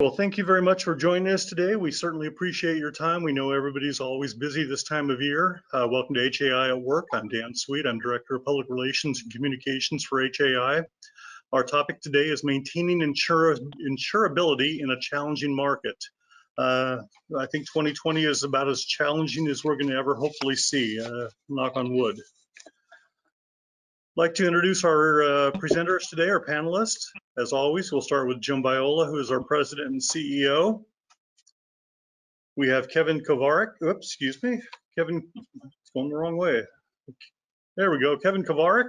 Well, thank you very much for joining us today. We certainly appreciate your time. We know everybody's always busy this time of year. Welcome to HAI at Work. I'm Dan Sweet. I'm Director of Public Relations and Communications for HAI. Our topic today is maintaining insurability in a challenging market. I think 2020 is about as challenging as we're going to ever hopefully see, knock on wood. I'd like to introduce our presenters today, our panelists. As always, we'll start with Jim Viola, who is our President and CEO. We have Kevin Kovarik. Oops, excuse me. Kevin, it's going the wrong way. There we go. Kevin Kovarik,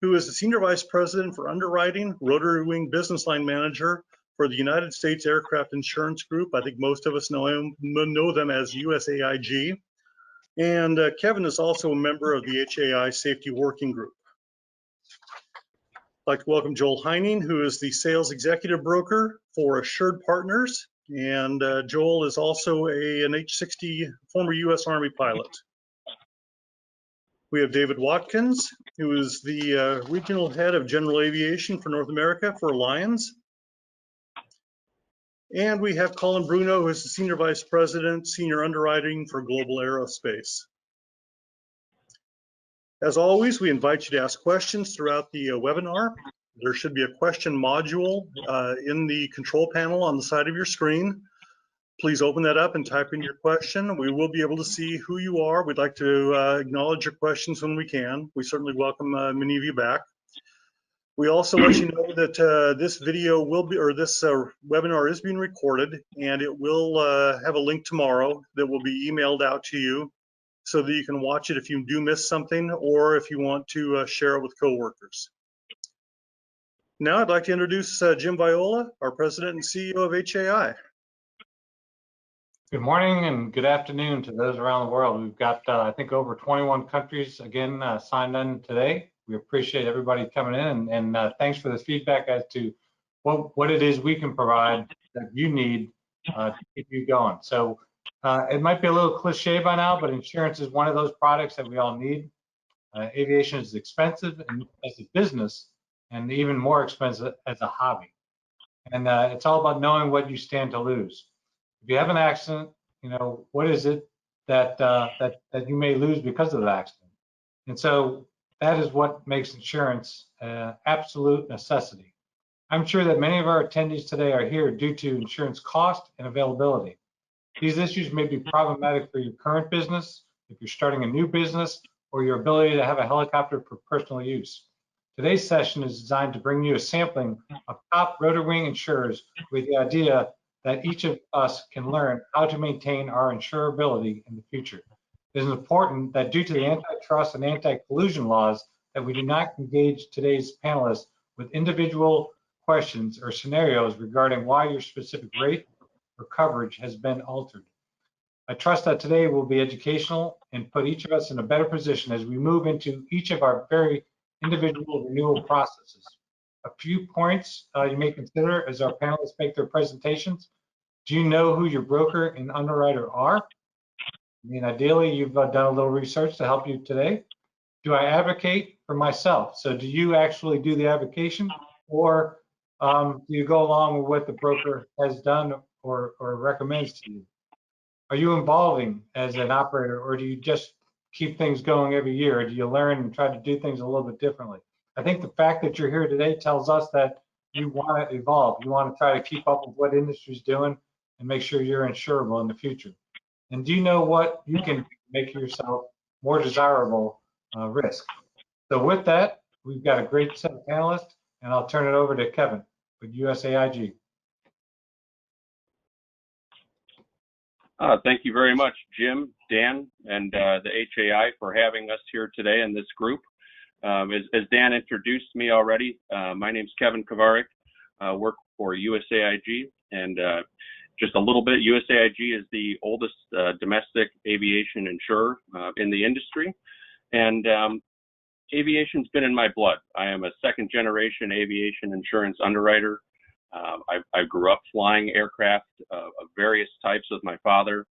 who is the Senior Vice President for Underwriting, Rotary Wing Business Line Manager for the United States Aircraft Insurance Group. I think most of us know them as USAIG. And Kevin is also a member of the HAI Safety Working Group. I'd like to welcome Joel Heining, who is the Sales Executive Broker for Assured Partners. And Joel is also an H-60 former U.S. Army pilot. We have David Watkins, who is the Regional Head of General Aviation for North America for Allianz. And we have Colin Bruno, who is the Senior Vice President, Senior Underwriting for Global Aerospace. As always, we invite you to ask questions throughout the webinar. There should be a question module in the control panel on the side of your screen. Please open that up and type in your question. We will be able to see who you are. We'd like to acknowledge your questions when we can. We certainly welcome many of you back. We also let you know that this video will be, or this webinar is being recorded, and it will have a link tomorrow that will be emailed out to you, so that you can watch it if you do miss something, or if you want to share it with coworkers. Now I'd like to introduce Jim Viola, our President and CEO of HAI. Good morning and good afternoon to those around the world. We've got, I think, over 21 countries again signed in today. We appreciate everybody coming in, and thanks for the feedback as to what it is we can provide that you need to keep you going. So it might be a little cliche by now, but insurance is one of those products that we all need. Aviation is expensive and as a business, and even more expensive as a hobby. And it's all about knowing what you stand to lose. If you have an accident, you know, what is it that that you may lose because of the accident? And so that is what makes insurance an absolute necessity. I'm sure that many of our attendees today are here due to insurance cost and availability. These issues may be problematic for your current business, if you're starting a new business, or your ability to have a helicopter for personal use. Today's session is designed to bring you a sampling of top rotary wing insurers with the idea that each of us can learn how to maintain our insurability in the future. It is important that due to the antitrust and anti-collusion laws that we do not engage today's panelists with individual questions or scenarios regarding why your specific rate or coverage has been altered. I trust that today will be educational and put each of us in a better position as we move into each of our very individual renewal processes. A few points you may consider as our panelists make their presentations. Do you know who your broker and underwriter are? I mean, ideally, you've done a little research to help you today. Do I advocate for myself? So do you actually do the advocation, or do you go along with what the broker has done or recommends to you? Are you involving as an operator, or do you just keep things going every year? Or do you learn and try to do things a little bit differently? I think the fact that you're here today tells us that you want to evolve. You want to try to keep up with what industry's doing and make sure you're insurable in the future. And do you know what you can make yourself more desirable risk? So with that, we've got a great set of panelists, and I'll turn it over to Kevin with USAIG. Thank you very much, Jim, Dan, and the HAI for having us here today in this group. As Dan introduced me already, my name's Kevin Kovarik, work for USAIG, and just a little bit, USAIG is the oldest domestic aviation insurer in the industry, and aviation's been in my blood. I am a second-generation aviation insurance underwriter. I grew up flying aircraft of various types with my father.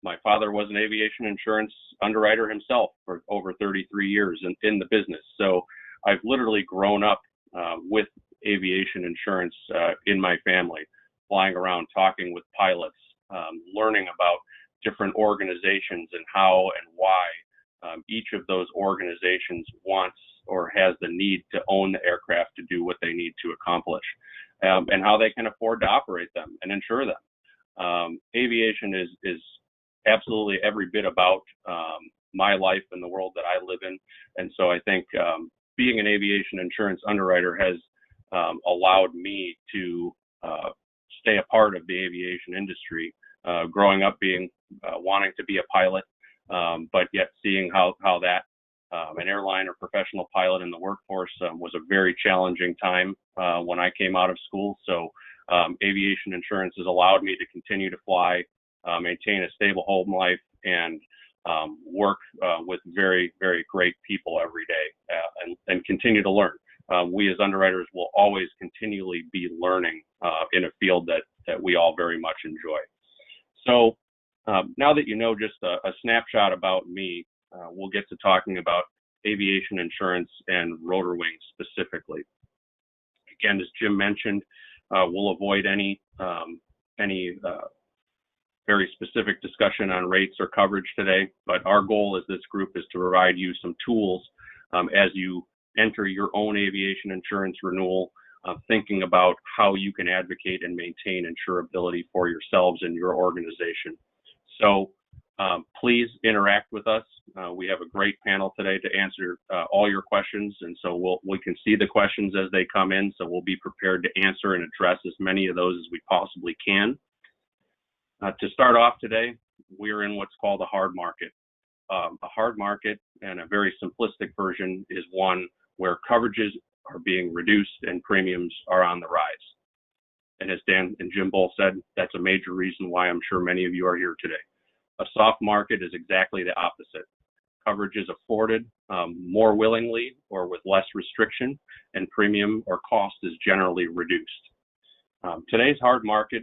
My father was an aviation insurance underwriter himself for over 33 years in the business. So I've literally grown up with aviation insurance in my family. flying around talking with pilots, learning about different organizations and how and why each of those organizations wants or has the need to own the aircraft to do what they need to accomplish, and how they can afford to operate them and insure them. Aviation is absolutely every bit about my life and the world that I live in, and so I think being an aviation insurance underwriter has allowed me to stay a part of the aviation industry. Growing up wanting to be a pilot, but yet seeing how that an airline or professional pilot in the workforce was a very challenging time when I came out of school. So aviation insurance has allowed me to continue to fly, maintain a stable home life, and work with very, very great people every day, and continue to learn. We as underwriters will always continually be learning in a field that we all very much enjoy. So now that you know just a snapshot about me, we'll get to talking about aviation insurance and rotor wings specifically. Again, as Jim mentioned, we'll avoid any very specific discussion on rates or coverage today, but our goal as this group is to provide you some tools as you enter your own aviation insurance renewal, thinking about how you can advocate and maintain insurability for yourselves and your organization. So please interact with us. We have a great panel today to answer all your questions, and so we can see the questions as they come in, so we'll be prepared to answer and address as many of those as we possibly can. To start off today, we're in what's called a hard market. A hard market, and a very simplistic version, is one where coverages are being reduced and premiums are on the rise. And as Dan and Jim both said, that's a major reason why I'm sure many of you are here today. A soft market is exactly the opposite. Coverage is afforded more willingly or with less restriction, and premium or cost is generally reduced. Today's hard market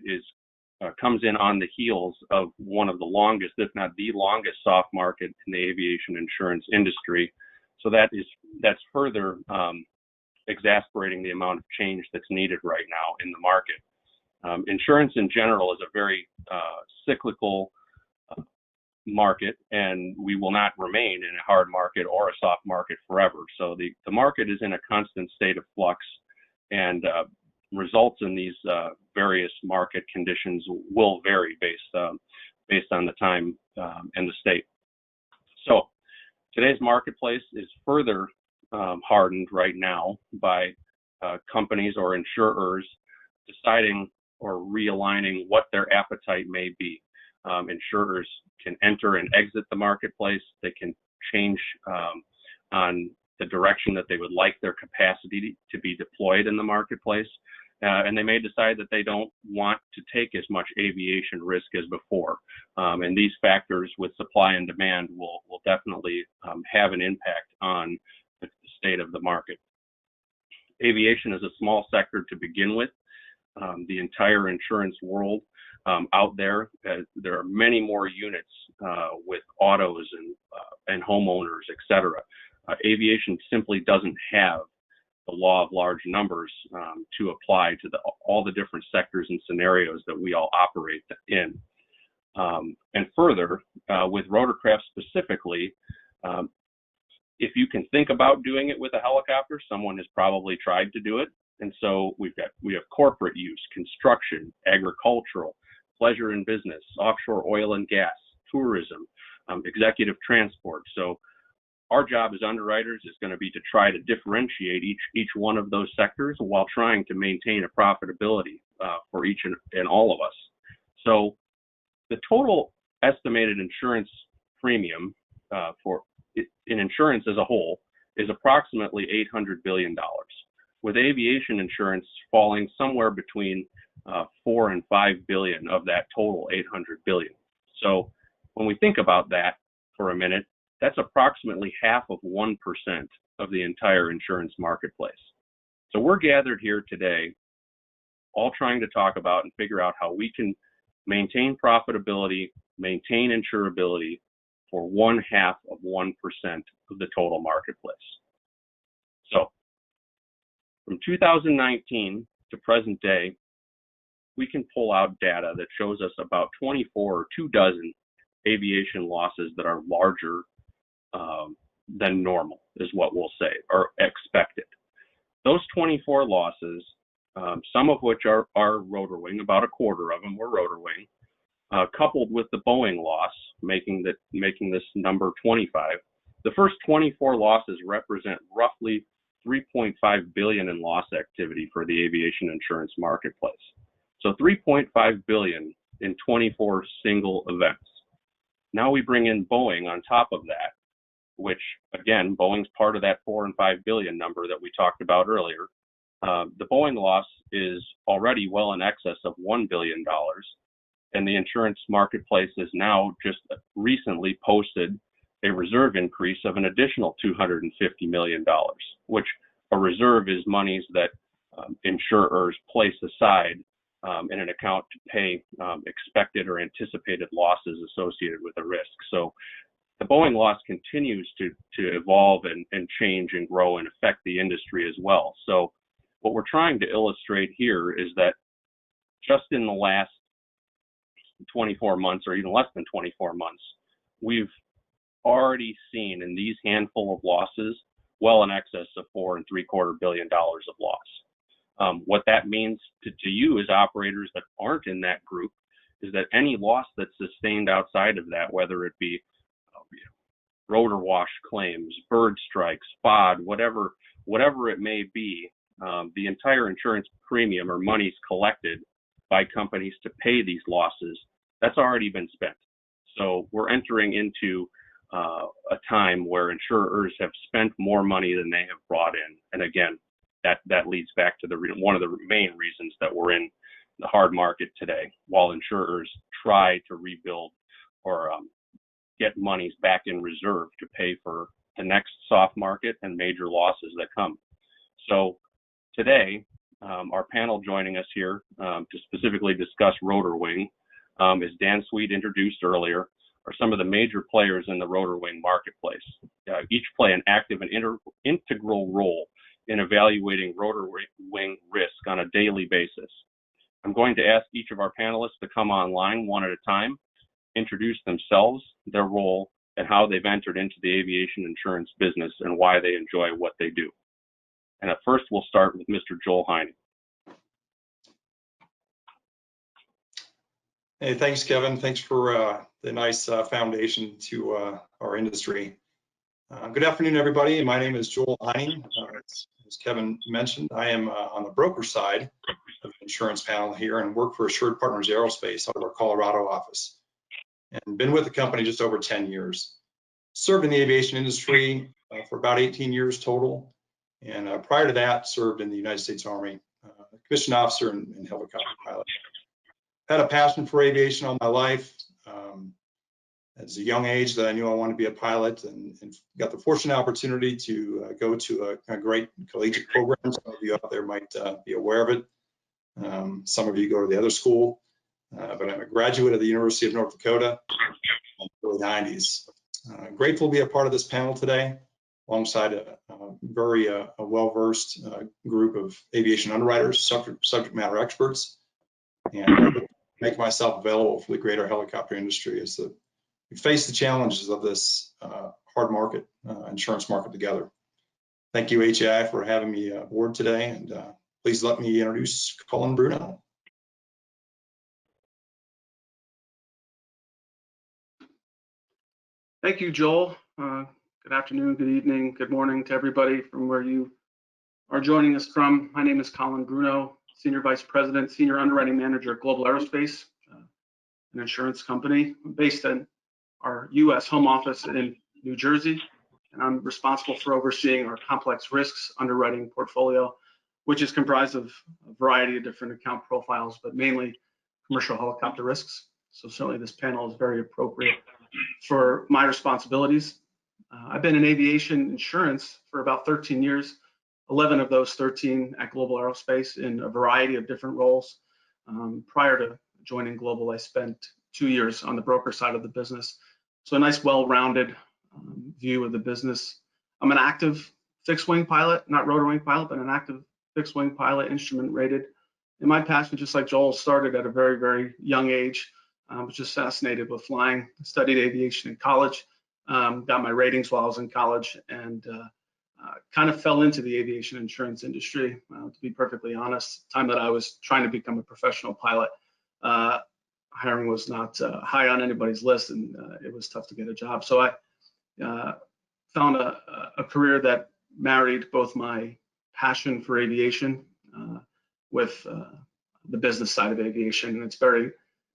comes in on the heels of one of the longest, if not the longest, soft market in the aviation insurance industry. So that's further exasperating the amount of change that's needed right now in the market. Insurance in general is a very cyclical market, and we will not remain in a hard market or a soft market forever. So the market is in a constant state of flux, and results in these various market conditions will vary based on the time and the state. So today's marketplace is further hardened right now by companies or insurers deciding or realigning what their appetite may be. Insurers can enter and exit the marketplace. They can change on the direction that they would like their capacity to be deployed in the marketplace. And they may decide that they don't want to take as much aviation risk as before. And these factors with supply and demand will definitely have an impact on the state of the market. Aviation is a small sector to begin with. The entire insurance world out there, there are many more units with autos and homeowners, et cetera. Aviation simply doesn't have the law of large numbers to apply to all the different sectors and scenarios that we all operate in. And further, with rotorcraft specifically, if you can think about doing it with a helicopter, someone has probably tried to do it. And so we have corporate use, construction, agricultural, pleasure and business, offshore oil and gas, tourism, executive transport. So our job as underwriters is going to be to try to differentiate each one of those sectors while trying to maintain a profitability for each and all of us. So the total estimated insurance premium in insurance as a whole is approximately $800 billion, with aviation insurance falling somewhere between 4 and 5 billion of that total 800 billion. So when we think about that for a minute, that's approximately half of 1% of the entire insurance marketplace. So we're gathered here today, all trying to talk about and figure out how we can maintain profitability, maintain insurability for 1/2 of 1% of the total marketplace. So from 2019 to present day, we can pull out data that shows us about 24 or 24 aviation losses that are larger than normal, is what we'll say, or expected. Those 24 losses, some of which are rotor wing, about a quarter of them were rotor wing, coupled with the Boeing loss, making this number 25. The first 24 losses represent roughly $3.5 billion in loss activity for the aviation insurance marketplace. So $3.5 billion in 24 single events. Now we bring in Boeing on top of that, which again, Boeing's part of that 4 and 5 billion number that we talked about earlier. The Boeing loss is already well in excess of $1 billion, and the insurance marketplace has now just recently posted a reserve increase of an additional $250 million, which a reserve is monies that insurers place aside in an account to pay expected or anticipated losses associated with a risk. So the Boeing loss continues to evolve and change and grow and affect the industry as well. So what we're trying to illustrate here is that just in the last 24 months, or even less than 24 months, we've already seen in these handful of losses well in excess of $4.75 billion of loss. What that means to you as operators that aren't in that group is that any loss that's sustained outside of that, whether it be rotor wash claims, bird strikes, FOD, whatever it may be, the entire insurance premium or monies collected by companies to pay these losses, that's already been spent. So we're entering into a time where insurers have spent more money than they have brought in. And again, that leads back to one of the main reasons that we're in the hard market today, while insurers try to rebuild or get monies back in reserve to pay for the next soft market and major losses that come. So today, our panel joining us here to specifically discuss rotor wing, as Dan Sweet introduced earlier, are some of the major players in the rotor wing marketplace. Each play an active and integral role in evaluating rotor wing risk on a daily basis. I'm going to ask each of our panelists to come online one at a time, introduce themselves, their role, and how they've entered into the aviation insurance business and why they enjoy what they do. And at first, we'll start with Mr. Joel Heining. Hey, thanks, Kevin. Thanks for the nice foundation to our industry. Good afternoon, everybody. My name is Joel Heining. As Kevin mentioned, I am on the broker side of the insurance panel here and work for Assured Partners Aerospace out of our Colorado office. And been with the company just over 10 years. Served in the aviation industry for about 18 years total. And prior to that, served in the United States Army, commissioned officer and helicopter pilot. Had a passion for aviation all my life. At a young age that I knew I wanted to be a pilot, and got the fortunate opportunity to go to a great collegiate program. Some of you out there might be aware of it. Some of you go to the other school, but I'm a graduate of the University of North Dakota in the early 90s. Grateful to be a part of this panel today, alongside a very well-versed group of aviation underwriters, subject matter experts, and make myself available for the greater helicopter industry as we face the challenges of this hard market, insurance market together. Thank you, HAI, for having me aboard today, and please let me introduce Colin Bruno. Thank you, Joel. Good afternoon, good evening, good morning to everybody from where you are joining us from. My name is Collin Bruno, Senior Vice President, Senior Underwriting Manager at Global Aerospace, an insurance company based in our U.S. home office in New Jersey. And I'm responsible for overseeing our complex risks underwriting portfolio, which is comprised of a variety of different account profiles, but mainly commercial helicopter risks. So certainly this panel is very appropriate for my responsibilities. I've been in aviation insurance for about 13 years, 11 of those 13 at Global Aerospace in a variety of different roles. Prior to joining Global, I spent 2 years on the broker side of the business. So a nice, well-rounded view of the business. I'm an active fixed-wing pilot, not rotor wing pilot, but an active fixed-wing pilot, instrument rated. And my passion, just like Joel, started at a very, very young age. I was just fascinated with flying. Studied aviation in college, got my ratings while I was in college, and kind of fell into the aviation insurance industry. To be perfectly honest, the time that I was trying to become a professional pilot, hiring was not high on anybody's list, and it was tough to get a job. So I found a career that married both my passion for aviation with the business side of aviation, and it's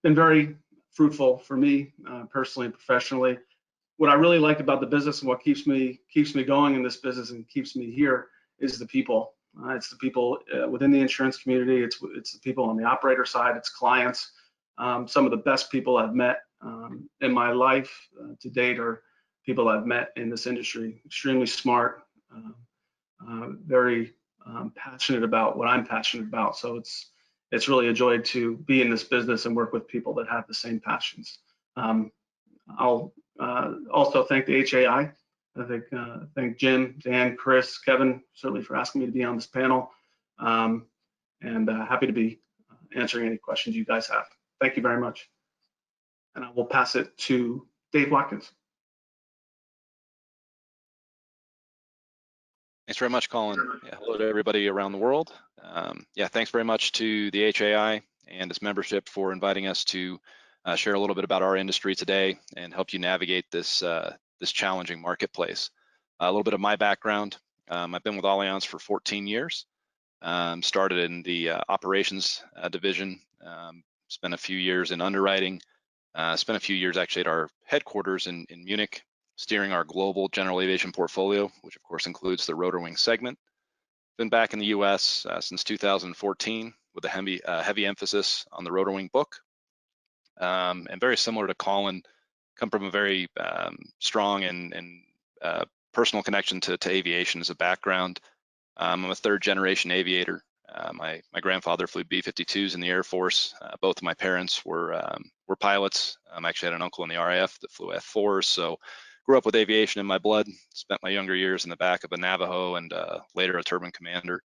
been very fruitful for me personally and professionally. What I really like about the business and what keeps me going in this business and keeps me here is the people. It's the people within the insurance community. It's the people on the operator side. It's clients. Some of the best people I've met in my life to date are people I've met in this industry. Extremely smart, very passionate about what I'm passionate about. So it's really a joy to be in this business and work with people that have the same passions. I'll also thank the HAI. I thank Jim, Dan, Chris, Kevin, certainly for asking me to be on this panel. And happy to be answering any questions you guys have. Thank you very much. And I will pass it to Dave Watkins. Thanks very much, Colin. Yeah, hello to everybody around the world. Yeah, thanks very much to the HAI and its membership for inviting us to share a little bit about our industry today and help you navigate this this challenging marketplace. A little bit of my background. I've been with Allianz for 14 years. Started in the operations division. Spent a few years in underwriting. Spent a few years actually at our headquarters in Munich, steering our global general aviation portfolio, which of course includes the rotor wing segment. Been back in the US since 2014 with a heavy emphasis on the rotor wing book. And very similar to Colin, come from a very strong and personal connection to aviation as a background. I'm a third generation aviator. My grandfather flew B-52s in the Air Force. Both of my parents were pilots. I actually had an uncle in the RAF that flew F-4s, so grew up with aviation in my blood. Spent my younger years in the back of a Navajo and later a turbine commander.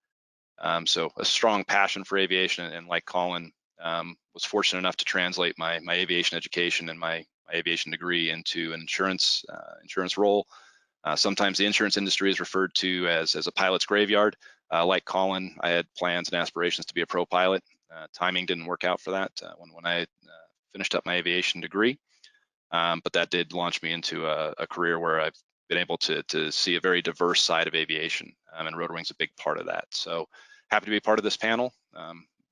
So a strong passion for aviation, and like Colin, was fortunate enough to translate my aviation education and my aviation degree into an insurance role. Sometimes the insurance industry is referred to as a pilot's graveyard. Like Colin, I had plans and aspirations to be a pro pilot. Timing didn't work out for that when I finished up my aviation degree. But that did launch me into a career where I've been able to see a very diverse side of aviation, and rotor wing's a big part of that. So happy to be part of this panel.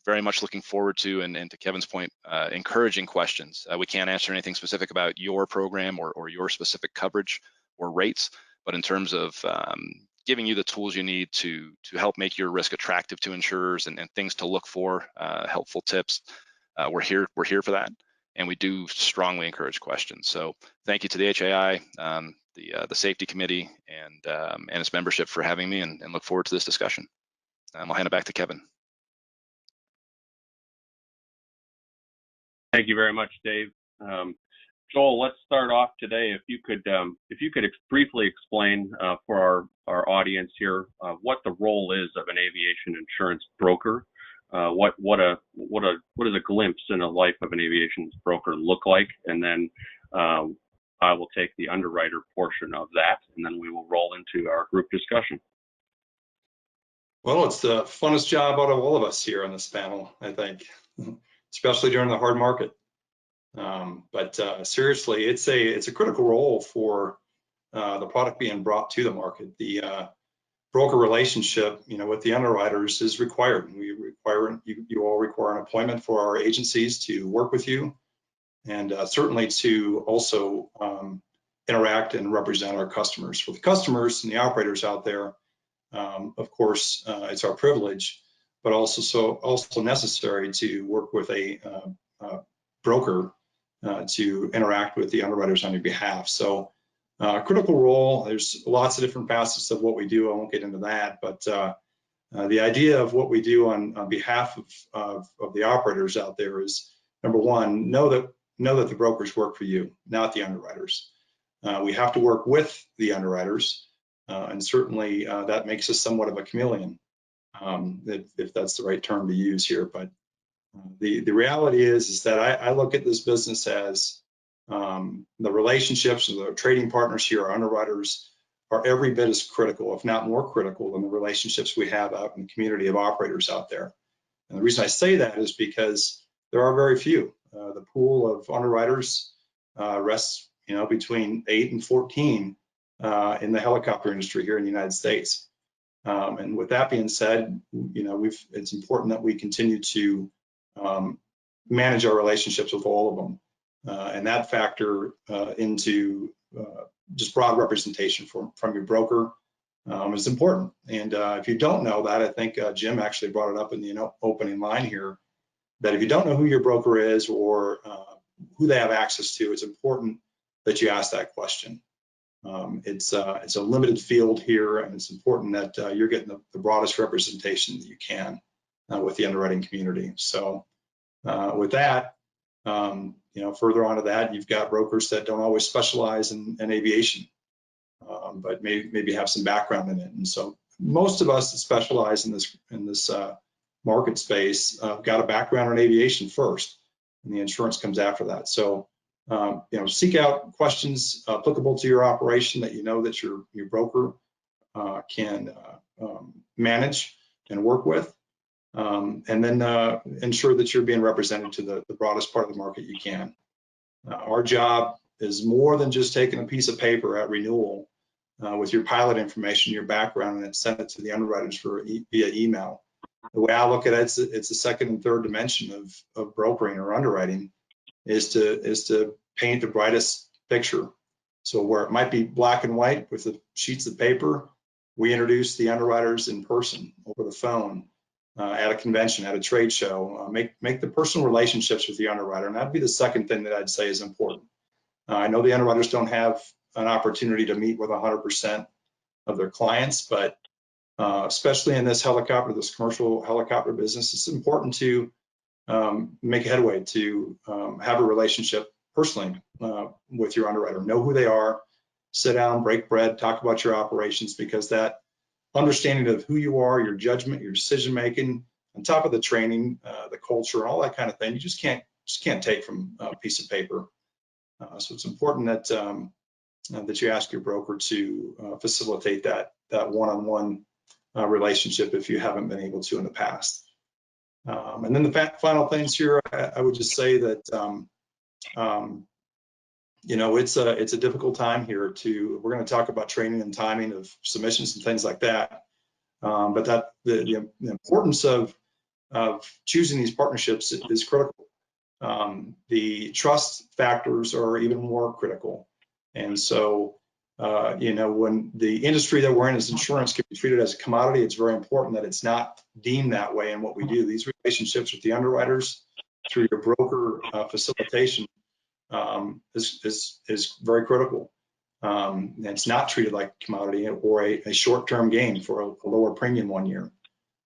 Very much looking forward to, and to Kevin's point, encouraging questions. We can't answer anything specific about your program or your specific coverage or rates, but in terms of giving you the tools you need to help make your risk attractive to insurers and things to look for, helpful tips, we're here for that. And we do strongly encourage questions. So thank you to the HAI, the safety committee, and its membership for having me, and look forward to this discussion. I'll hand it back to Kevin. Thank you very much, Dave. Joel, let's start off today. If you could briefly explain for our audience here what the role is of an aviation insurance broker. What does a glimpse in the life of an aviation broker look like? And then I will take the underwriter portion of that, and then we will roll into our group discussion. Well, it's the funnest job out of all of us here on this panel, I think, especially during the hard market. But seriously, it's a critical role for the product being brought to the market. The broker relationship, with the underwriters is required. You all require an appointment for our agencies to work with you, and certainly to also interact and represent our customers. For the customers and the operators out there, of course, it's our privilege, but also necessary to work with a broker to interact with the underwriters on your behalf. So critical role. There's lots of different facets of what we do. I won't get into that, but the idea of what we do on behalf of the operators out there is, number one, know that the brokers work for you, not the underwriters. We have to work with the underwriters, and certainly that makes us somewhat of a chameleon, if that's the right term to use here. But The reality is that I look at this business as the relationships with the trading partners here, our underwriters, are every bit as critical, if not more critical, than the relationships we have out in the community of operators out there. And the reason I say that is because there are very few. The pool of underwriters rests, between 8 and 14 in the helicopter industry here in the United States. And with that being said, it's important that we continue to manage our relationships with all of them, and that factor into just broad representation from your broker is important. And if you don't know that, I think Jim actually brought it up in the opening line here, that if you don't know who your broker is or who they have access to, it's important that you ask that question. It's a limited field here, and it's important that you're getting the broadest representation that you can with the underwriting community. So with that, further on to that, you've got brokers that don't always specialize in aviation, but maybe have some background in it. And so most of us that specialize in this market space got a background in aviation first, and the insurance comes after that. So seek out questions applicable to your operation that that your broker can manage and work with, and then ensure that you're being represented to the broadest part of the market you can. Our job is more than just taking a piece of paper at renewal with your pilot information, your background, and then send it to the underwriters via email. The way I look at it, it's the second and third dimension of brokering or underwriting, is to paint the brightest picture. So where it might be black and white with the sheets of paper, we introduce the underwriters in person, over the phone, at a convention, at a trade show. Make the personal relationships with the underwriter, and that'd be the second thing that I'd say is important. I know the underwriters don't have an opportunity to meet with 100% of their clients, but especially in this commercial helicopter business, it's important to make headway, to have a relationship personally with your underwriter. Know who they are, sit down, break bread, talk about your operations, because that understanding of who you are, your judgment, your decision making, on top of the training, the culture, all that kind of thing, you just can't take from a piece of paper. So it's important that you ask your broker to facilitate that one-on-one relationship if you haven't been able to in the past. And then the final things here, I would just say that it's a difficult time here. We're going to talk about training and timing of submissions and things like that. But that the importance of choosing these partnerships is critical. The trust factors are even more critical. And so, when the industry that we're in as insurance can be treated as a commodity, it's very important that it's not deemed that way in what we do. These relationships with the underwriters through your broker facilitation is very critical. And it's not treated like a commodity or a short-term gain for a lower premium one year.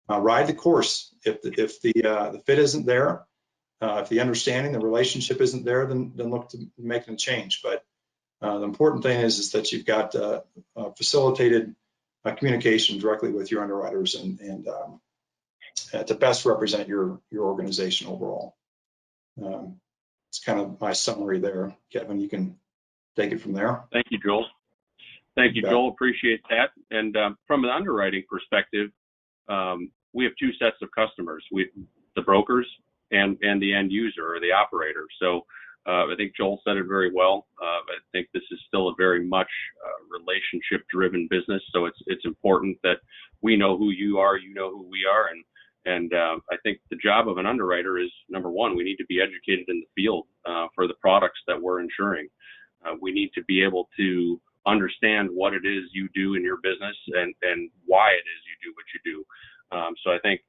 Ride the course. If the fit isn't there, if the understanding, the relationship isn't there, then look to making a change. But the important thing is that you've got facilitated communication directly with your underwriters and to best represent your organization overall. It's kind of my summary there. Kevin, you can take it from there. Thank you, Joel. Thank you, Joel. Appreciate that. And from an underwriting perspective, we have two sets of customers: the brokers and the end user or the operator. So I think Joel said it very well. I think this is still a very much relationship-driven business. So it's important that we know who you are, you know who we are, and I think the job of an underwriter is, number one, we need to be educated in the field for the products that we're insuring. We need to be able to understand what it is you do in your business and why it is you do what you do. So I think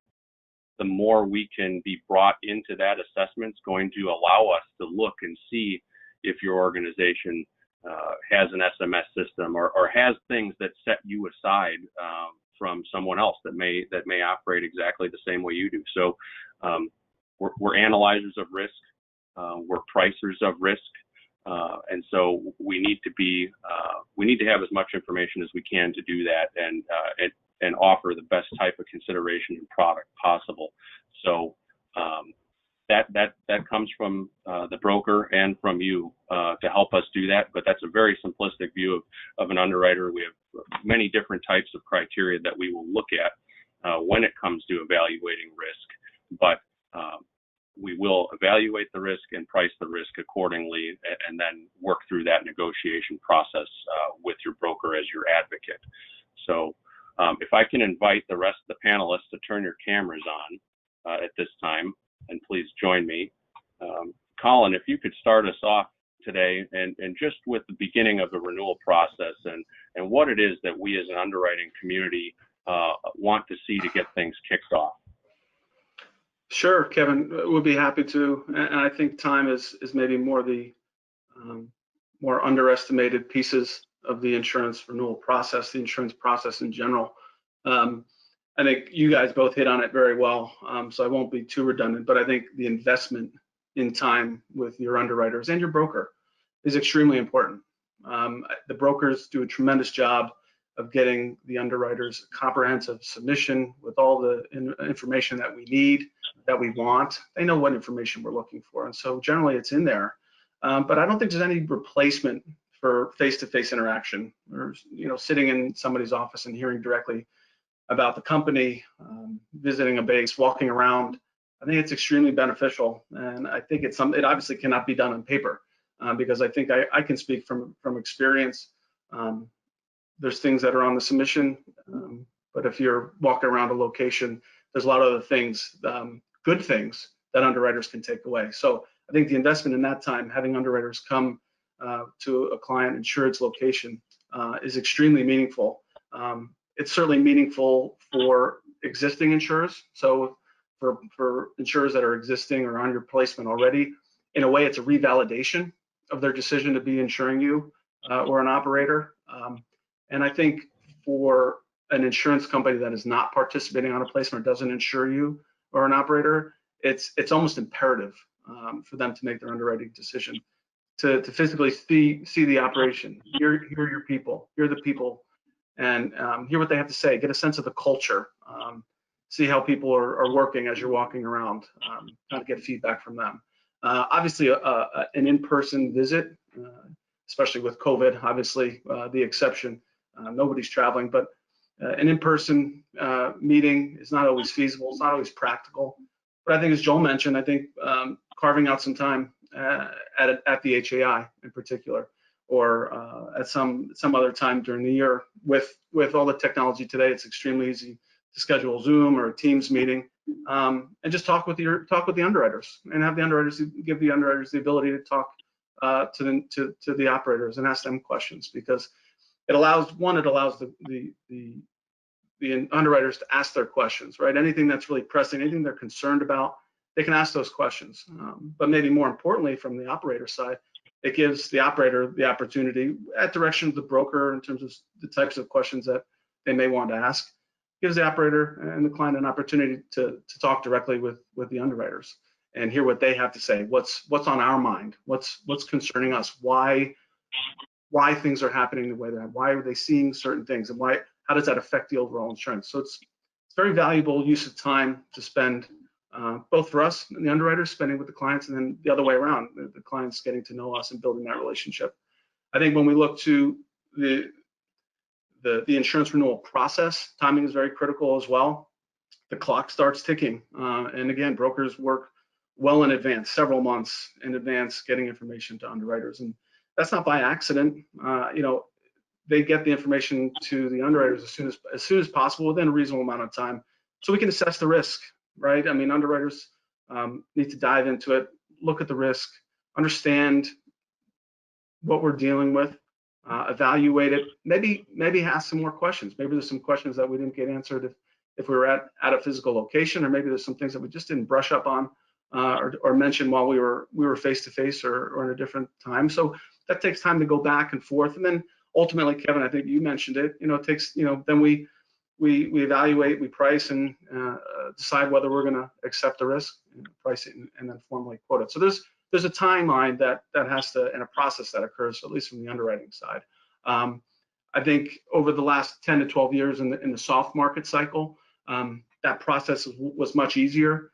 the more we can be brought into that assessment is going to allow us to look and see if your organization has an SMS system or has things that set you aside from someone else that may operate exactly the same way you do. So we're analyzers of risk, we're pricers of risk, and so we need to have as much information as we can to do that and offer the best type of consideration and product possible. So that comes from the broker and from you to help us do that. But that's a very simplistic view of an underwriter. We have many different types of criteria that we will look at when it comes to evaluating risk. But we will evaluate the risk and price the risk accordingly, and then work through that negotiation process with your broker as your advocate. So if I can invite the rest of the panelists to turn your cameras on at this time, and please join me. Colin, if you could start us off today and just with the beginning of the renewal process and what it is that we as an underwriting community want to see to get things kicked off. Sure, Kevin, we'll be happy to. And I think time is maybe more the more underestimated pieces of the insurance renewal process, the insurance process in general. I think you guys both hit on it very well, so I won't be too redundant, but I think the investment in time with your underwriters and your broker is extremely important. The brokers do a tremendous job of getting the underwriters a comprehensive submission with all the information that we need, that we want. They know what information we're looking for, and so generally it's in there. But I don't think there's any replacement for face-to-face interaction, or sitting in somebody's office and hearing directly about the company, visiting a base, walking around. I think it's extremely beneficial, and I think it obviously cannot be done on paper, because I think I can speak from experience. There's things that are on the submission, but if you're walking around a location, there's a lot of other things, good things that underwriters can take away. So I think the investment in that time, having underwriters come to a client insured's location, is extremely meaningful. It's certainly meaningful for existing insurers. So for insurers that are existing or on your placement already, in a way, it's a revalidation of their decision to be insuring you or an operator. And I think for an insurance company that is not participating on a placement or doesn't insure you or an operator, it's almost imperative for them to make their underwriting decision, to physically see the operation, hear your people, hear the people, and hear what they have to say, get a sense of the culture, see how people are working as you're walking around, kind of get feedback from them. Obviously, an in-person visit, especially with COVID, obviously the exception, nobody's traveling, but an in-person meeting is not always feasible, it's not always practical. But I think, as Joel mentioned, I think carving out some time at the HAI in particular, or at some other time during the year, with all the technology today, it's extremely easy to schedule a Zoom or a Teams meeting, and just talk with the underwriters, and have the underwriters give the underwriters the ability to talk to the operators and ask them questions, because it allows the underwriters to ask their questions, right? Anything that's really pressing, anything they're concerned about, they can ask those questions. But maybe more importantly, from the operator side, it gives the operator the opportunity, at direction of the broker, in terms of the types of questions that they may want to ask, gives the operator and the client an opportunity to talk directly with the underwriters and hear what they have to say. What's on our mind? What's concerning us? Why things are happening the way they're, why are they seeing certain things, and how does that affect the overall insurance? So it's very valuable use of time to spend, both for us and the underwriters, spending with the clients, and then the other way around, the clients getting to know us and building that relationship. I think when we look to the insurance renewal process, timing is very critical as well. The clock starts ticking, and again, brokers work well in advance, several months in advance, getting information to underwriters, and that's not by accident. They get the information to the underwriters as soon as possible, within a reasonable amount of time, so we can assess the risk, right? I mean, underwriters need to dive into it, look at the risk, understand what we're dealing with, evaluate it, maybe ask some more questions. Maybe there's some questions that we didn't get answered if we were at a physical location, or maybe there's some things that we just didn't brush up on or mention while we were face to face or in a different time. So that takes time to go back and forth, and then ultimately, Kevin, I think you mentioned it. It takes, then we evaluate, we price, and decide whether we're going to accept the risk, price it, and then formally quote it. So there's a timeline that has to, and a process that occurs, at least from the underwriting side. I think over the last 10 to 12 years in the soft market cycle, that process was much easier.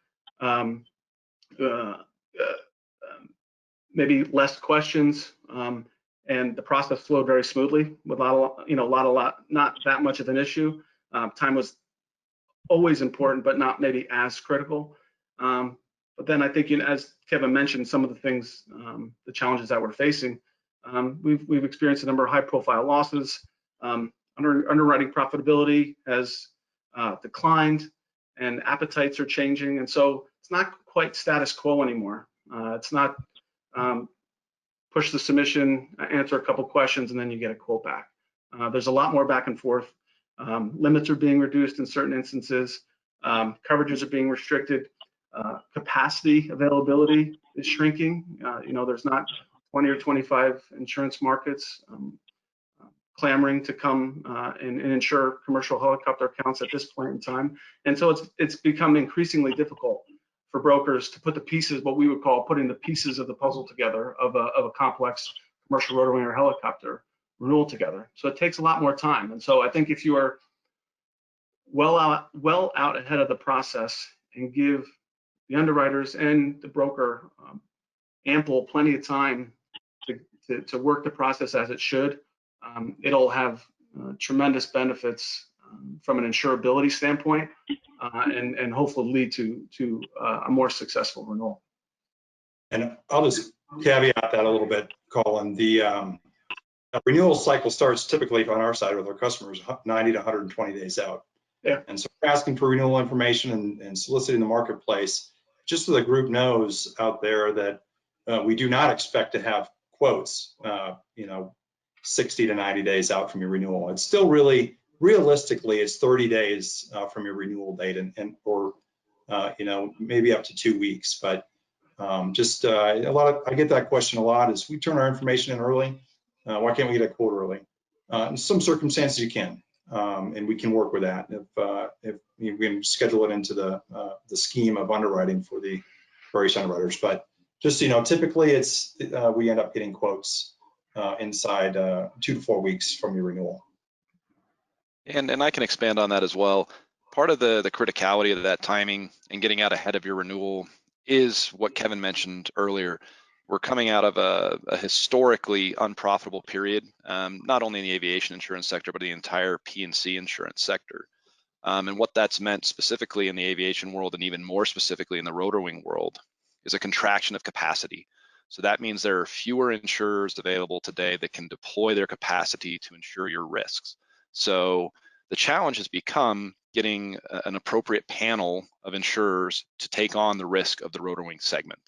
maybe less questions, and the process flowed very smoothly with not that much of an issue. Time was always important, but not maybe as critical. But then I think, as Kevin mentioned, some of the things, the challenges that we're facing, we've experienced a number of high-profile losses. Underwriting profitability has declined, and appetites are changing, and so it's not quite status quo anymore. It's not push the submission, answer a couple questions, and then you get a quote back. There's a lot more back and forth. Limits are being reduced in certain instances. Coverages are being restricted. Capacity availability is shrinking. There's not 20 or 25 insurance markets clamoring to come and insure commercial helicopter accounts at this point in time. And so it's become increasingly difficult for brokers to put the pieces, what we would call putting the pieces of the puzzle together of a complex commercial rotary or helicopter renewal together. So it takes a lot more time. And so I think if you are well out ahead of the process and give the underwriters and the broker plenty of time to work the process as it should, it'll have tremendous benefits from an insurability standpoint, and hopefully lead to a more successful renewal. And I'll just caveat that a little bit, Colin. The renewal cycle starts typically on our side with our customers 90 to 120 days out. Yeah. And so we're asking for renewal information and soliciting the marketplace, just so the group knows out there that we do not expect to have quotes, 60 to 90 days out from your renewal. It's still really, realistically, it's 30 days from your renewal date, or maybe up to 2 weeks. But I get that question a lot: is we turn our information in early? Why can't we get a quote early? In some circumstances, you can, and we can work with that if we can schedule it into the scheme of underwriting for the various underwriters. But just typically it's we end up getting quotes inside 2 to 4 weeks from your renewal. And I can expand on that as well. Part of the criticality of that timing and getting out ahead of your renewal is what Kevin mentioned earlier. We're coming out of a historically unprofitable period, not only in the aviation insurance sector, but the entire P&C insurance sector. And what that's meant specifically in the aviation world, and even more specifically in the rotor wing world, is a contraction of capacity. So that means there are fewer insurers available today that can deploy their capacity to insure your risks. So the challenge has become getting an appropriate panel of insurers to take on the risk of the rotor wing segment.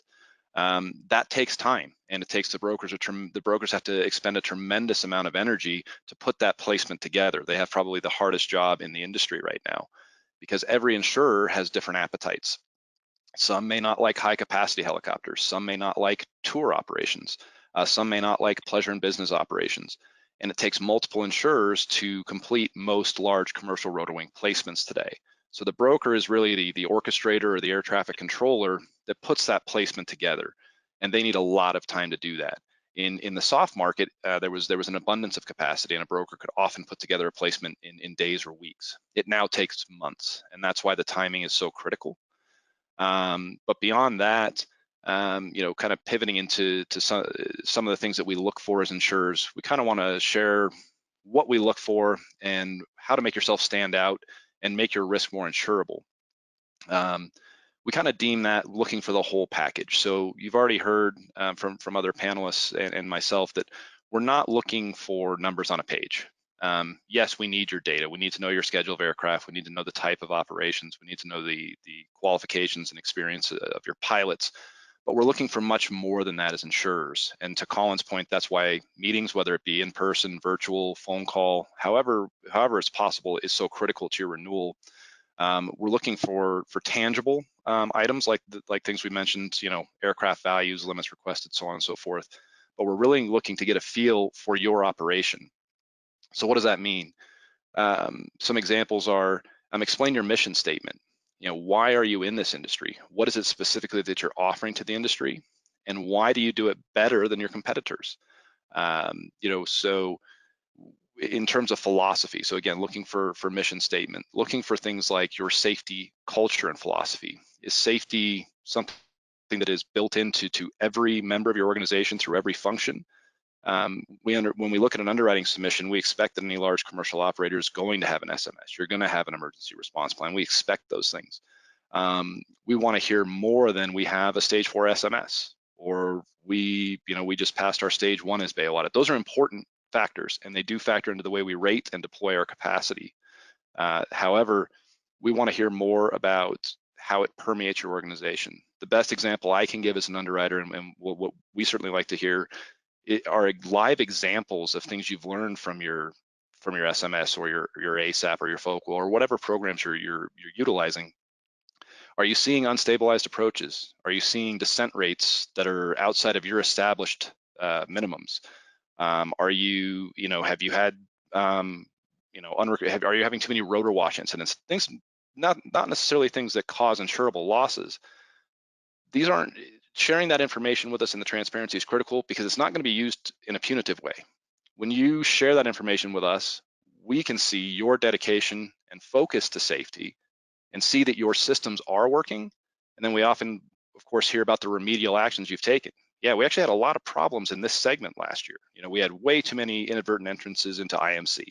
That takes time, and it takes the brokers have to expend a tremendous amount of energy to put that placement together. They have probably the hardest job in the industry right now, because every insurer has different appetites. Some may not like high capacity helicopters. Some may not like tour operations. Some may not like pleasure and business operations. And it takes multiple insurers to complete most large commercial rotor wing placements today. So the broker is really the orchestrator or the air traffic controller that puts that placement together, and they need a lot of time to do that. In the soft market, there was an abundance of capacity, and a broker could often put together a placement in days or weeks. It now takes months, and that's why the timing is so critical. But beyond that, kind of pivoting into some of the things that we look for as insurers, we kind of want to share what we look for and how to make yourself stand out and make your risk more insurable. We kind of deem that looking for the whole package. So you've already heard from other panelists and myself that we're not looking for numbers on a page. Yes, we need your data. We need to know your schedule of aircraft. We need to know the type of operations. We need to know the qualifications and experience of your pilots. But we're looking for much more than that as insurers. And to Colin's point, that's why meetings, whether it be in person, virtual, phone call, however it's possible, is so critical to your renewal. We're looking for tangible items like things we mentioned, aircraft values, limits requested, so on and so forth. But we're really looking to get a feel for your operation. So what does that mean? Some examples are, explain your mission statement. Why are you in this industry? What is it specifically that you're offering to the industry? And why do you do it better than your competitors? So in terms of philosophy, so again, looking for mission statement, looking for things like your safety culture and philosophy. Is safety something that is built into every member of your organization through every function. When we look at an underwriting submission, we expect that any large commercial operator is going to have an SMS. You're going to have an emergency response plan. We expect those things. We want to hear more than we have a stage 4 SMS, or we just passed our stage 1 SBA audit. Those are important factors, and they do factor into the way we rate and deploy our capacity. However, we want to hear more about how it permeates your organization. The best example I can give as an underwriter, and what we certainly like to hear, are live examples of things you've learned from your SMS or your ASAP or your Focal or whatever programs you're utilizing. Are you seeing unstabilized approaches? Are you seeing descent rates that are outside of your established minimums? Are you having too many rotor wash incidents? Things not necessarily things that cause insurable losses. These aren't. Sharing that information with us in the transparency is critical, because it's not going to be used in a punitive way. When you share that information with us, we can see your dedication and focus to safety and see that your systems are working. And then we often, of course, hear about the remedial actions you've taken. Yeah, we actually had a lot of problems in this segment last year. We had way too many inadvertent entrances into IMC.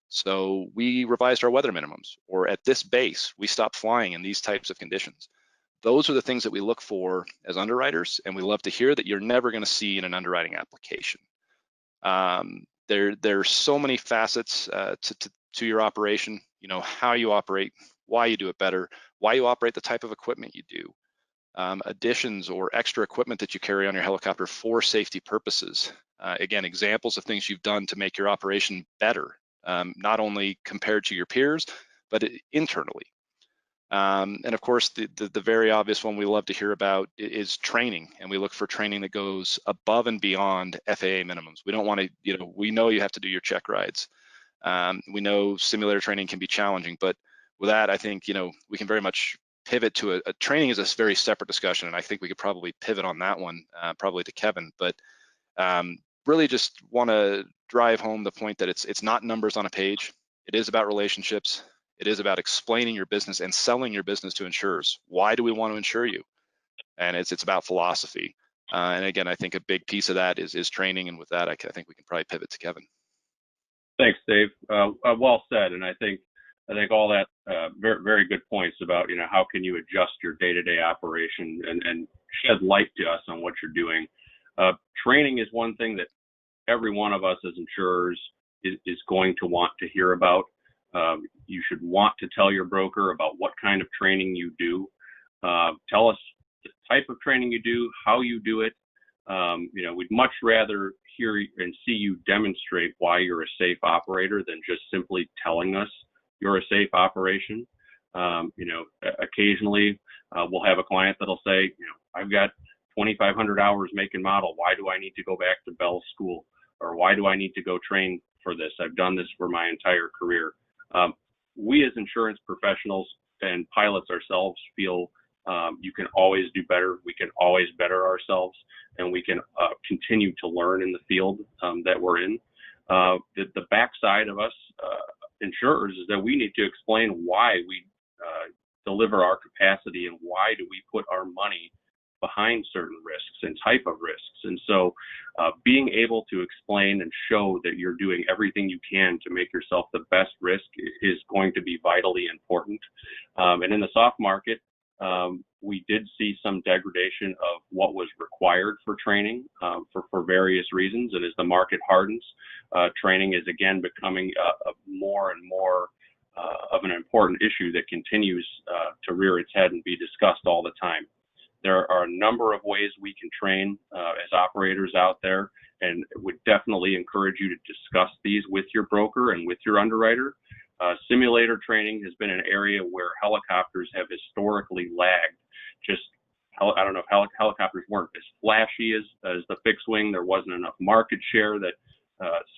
So we revised our weather minimums, or at this base, we stopped flying in these types of conditions. Those are the things that we look for as underwriters, and we love to hear that you're never going to see in an underwriting application. There are so many facets to your operation. How you operate, why you do it better, why you operate the type of equipment you do, additions or extra equipment that you carry on your helicopter for safety purposes. Again, examples of things you've done to make your operation better, not only compared to your peers, but internally. And of course, the very obvious one we love to hear about is training, and we look for training that goes above and beyond FAA minimums. We don't want to, we know you have to do your check rides. We know simulator training can be challenging, but with that, I think, we can very much pivot to a training is a very separate discussion, and I think we could probably pivot on that one, probably to Kevin. But really just want to drive home the point that it's not numbers on a page. It is about relationships. It is about explaining your business and selling your business to insurers. Why do we want to insure you? And it's about philosophy. And again, I think a big piece of that is training. And with that, I think we can probably pivot to Kevin. Thanks, Dave. Well said. And I think all that very, very good points about how can you adjust your day-to-day operation and shed light to us on what you're doing. Training is one thing that every one of us as insurers is going to want to hear about. You should want to tell your broker about what kind of training you do. Tell us the type of training you do, how you do it. We'd much rather hear and see you demonstrate why you're a safe operator than just simply telling us you're a safe operation. Occasionally we'll have a client that'll say, I've got 2,500 hours make and model. Why do I need to go back to Bell School? Or why do I need to go train for this? I've done this for my entire career. We as insurance professionals and pilots ourselves feel you can always do better. We can always better ourselves, and we can continue to learn in the field that we're in. The backside of us insurers is that we need to explain why we deliver our capacity and why do we put our money behind certain risks and type of risks. And so being able to explain and show that you're doing everything you can to make yourself the best risk is going to be vitally important. And in the soft market, we did see some degradation of what was required for training for various reasons. And as the market hardens, training is again becoming a more and more of an important issue that continues to rear its head and be discussed all the time. There are a number of ways we can train as operators out there, and would definitely encourage you to discuss these with your broker and with your underwriter. Simulator training has been an area where helicopters have historically lagged. I don't know if helicopters weren't as flashy as the fixed wing. There wasn't enough market share that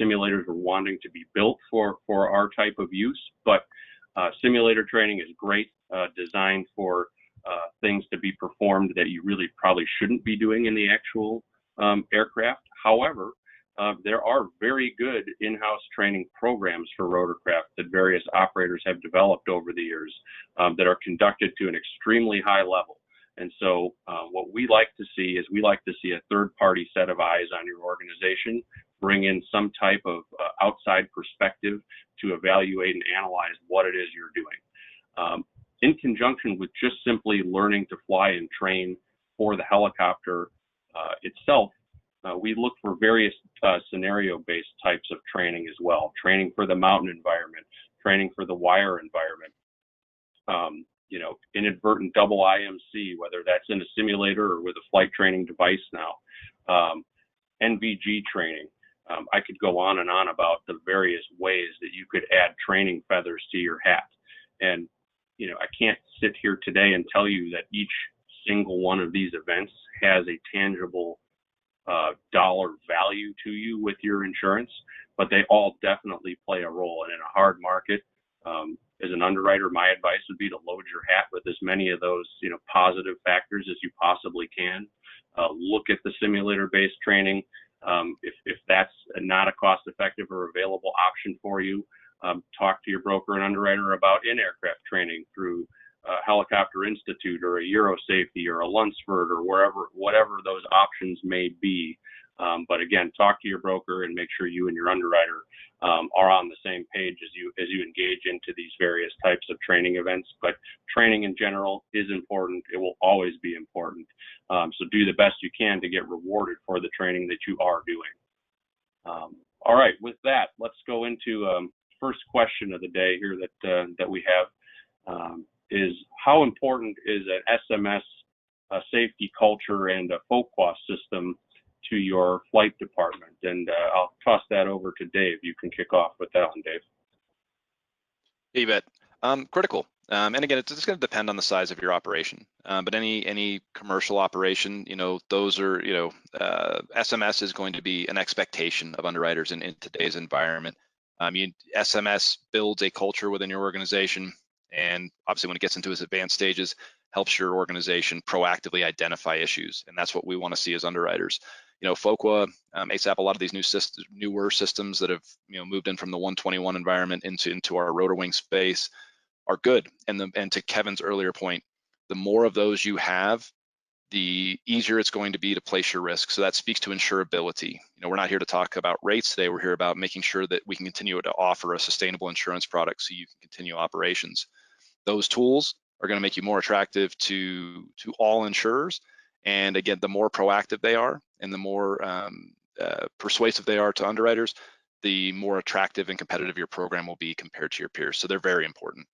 simulators were wanting to be built for our type of use. But simulator training is great, designed for things to be performed that you really probably shouldn't be doing in the actual aircraft. However, there are very good in-house training programs for rotorcraft that various operators have developed over the years that are conducted to an extremely high level. And so what we like to see is we like to see a third-party set of eyes on your organization, bring in some type of outside perspective to evaluate and analyze what it is you're doing. In conjunction with just simply learning to fly and train for the helicopter itself, we look for various scenario-based types of training as well. Training for the mountain environment, training for the wire environment, you know, inadvertent double IMC, whether that's in a simulator or with a flight training device now, NVG training. I could go on and on about the various ways that you could add training feathers to your hat. And, you know, I can't sit here today and tell you that each single one of these events has a tangible dollar value to you with your insurance, but they all definitely play a role. And in a hard market, as an underwriter, my advice would be to load your hat with as many of those, you know, positive factors as you possibly can. Look at the simulator-based training. If that's not a cost-effective or available option for you, talk to your broker and underwriter about in-aircraft training through Helicopter Institute or a Euro Safety or a Lunsford or whatever those options may be. But again, talk to your broker and make sure you and your underwriter are on the same page as you engage into these various types of training events. But training in general is important. It will always be important. So do the best you can to get rewarded for the training that you are doing. All right, with that, let's go into first question of the day here that we have. Is how important is an SMS safety culture and a FOQA system to your flight department? And I'll toss that over to Dave. You can kick off with that one, Dave. You bet. Critical. And again, it's just going to depend on the size of your operation. But any commercial operation, you know, those are, you know, SMS is going to be an expectation of underwriters in today's environment. SMS builds a culture within your organization. And obviously when it gets into its advanced stages, helps your organization proactively identify issues. And that's what we want to see as underwriters. You know, FOQA, ASAP, a lot of these newer systems that have, you know, moved in from the 121 environment into our rotor wing space are good. And to Kevin's earlier point, the more of those you have, the easier it's going to be to place your risk. So that speaks to insurability. You know, we're not here to talk about rates today. We're here about making sure that we can continue to offer a sustainable insurance product so you can continue operations. Those tools are going to make you more attractive to all insurers. And again, the more proactive they are and the more persuasive they are to underwriters, the more attractive and competitive your program will be compared to your peers. So they're very important.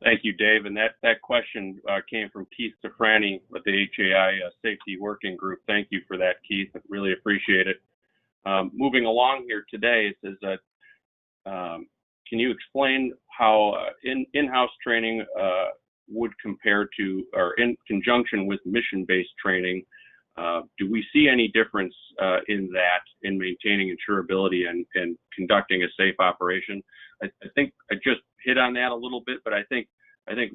Thank you, Dave. And that question came from Keith Safrani with the HAI Safety Working Group. Thank you for that, Keith. I really appreciate it. Moving along here today, it says that can you explain how in-house training would compare to, or in conjunction with mission-based training? Do we see any difference in that, in maintaining insurability and conducting a safe operation? I think I just hit on that a little bit, but I think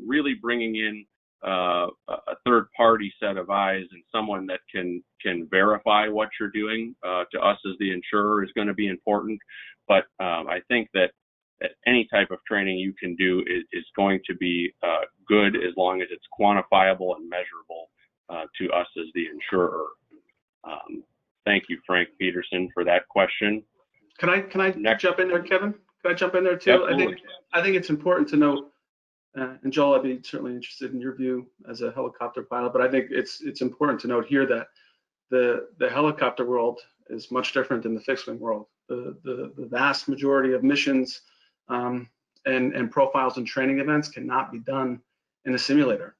really bringing in a third-party set of eyes and someone that can verify what you're doing to us as the insurer is going to be important. But I think that any type of training you can do is going to be good as long as it's quantifiable and measurable to us as the insurer. Thank you, Frank Peterson, for that question. Can I jump in there, Kevin? Can I jump in there too? Absolutely. I think it's important to note, and Joel, I'd be certainly interested in your view as a helicopter pilot, but I think it's important to note here that the helicopter world is much different than the fixed wing world. The vast majority of missions and profiles and training events cannot be done in a simulator.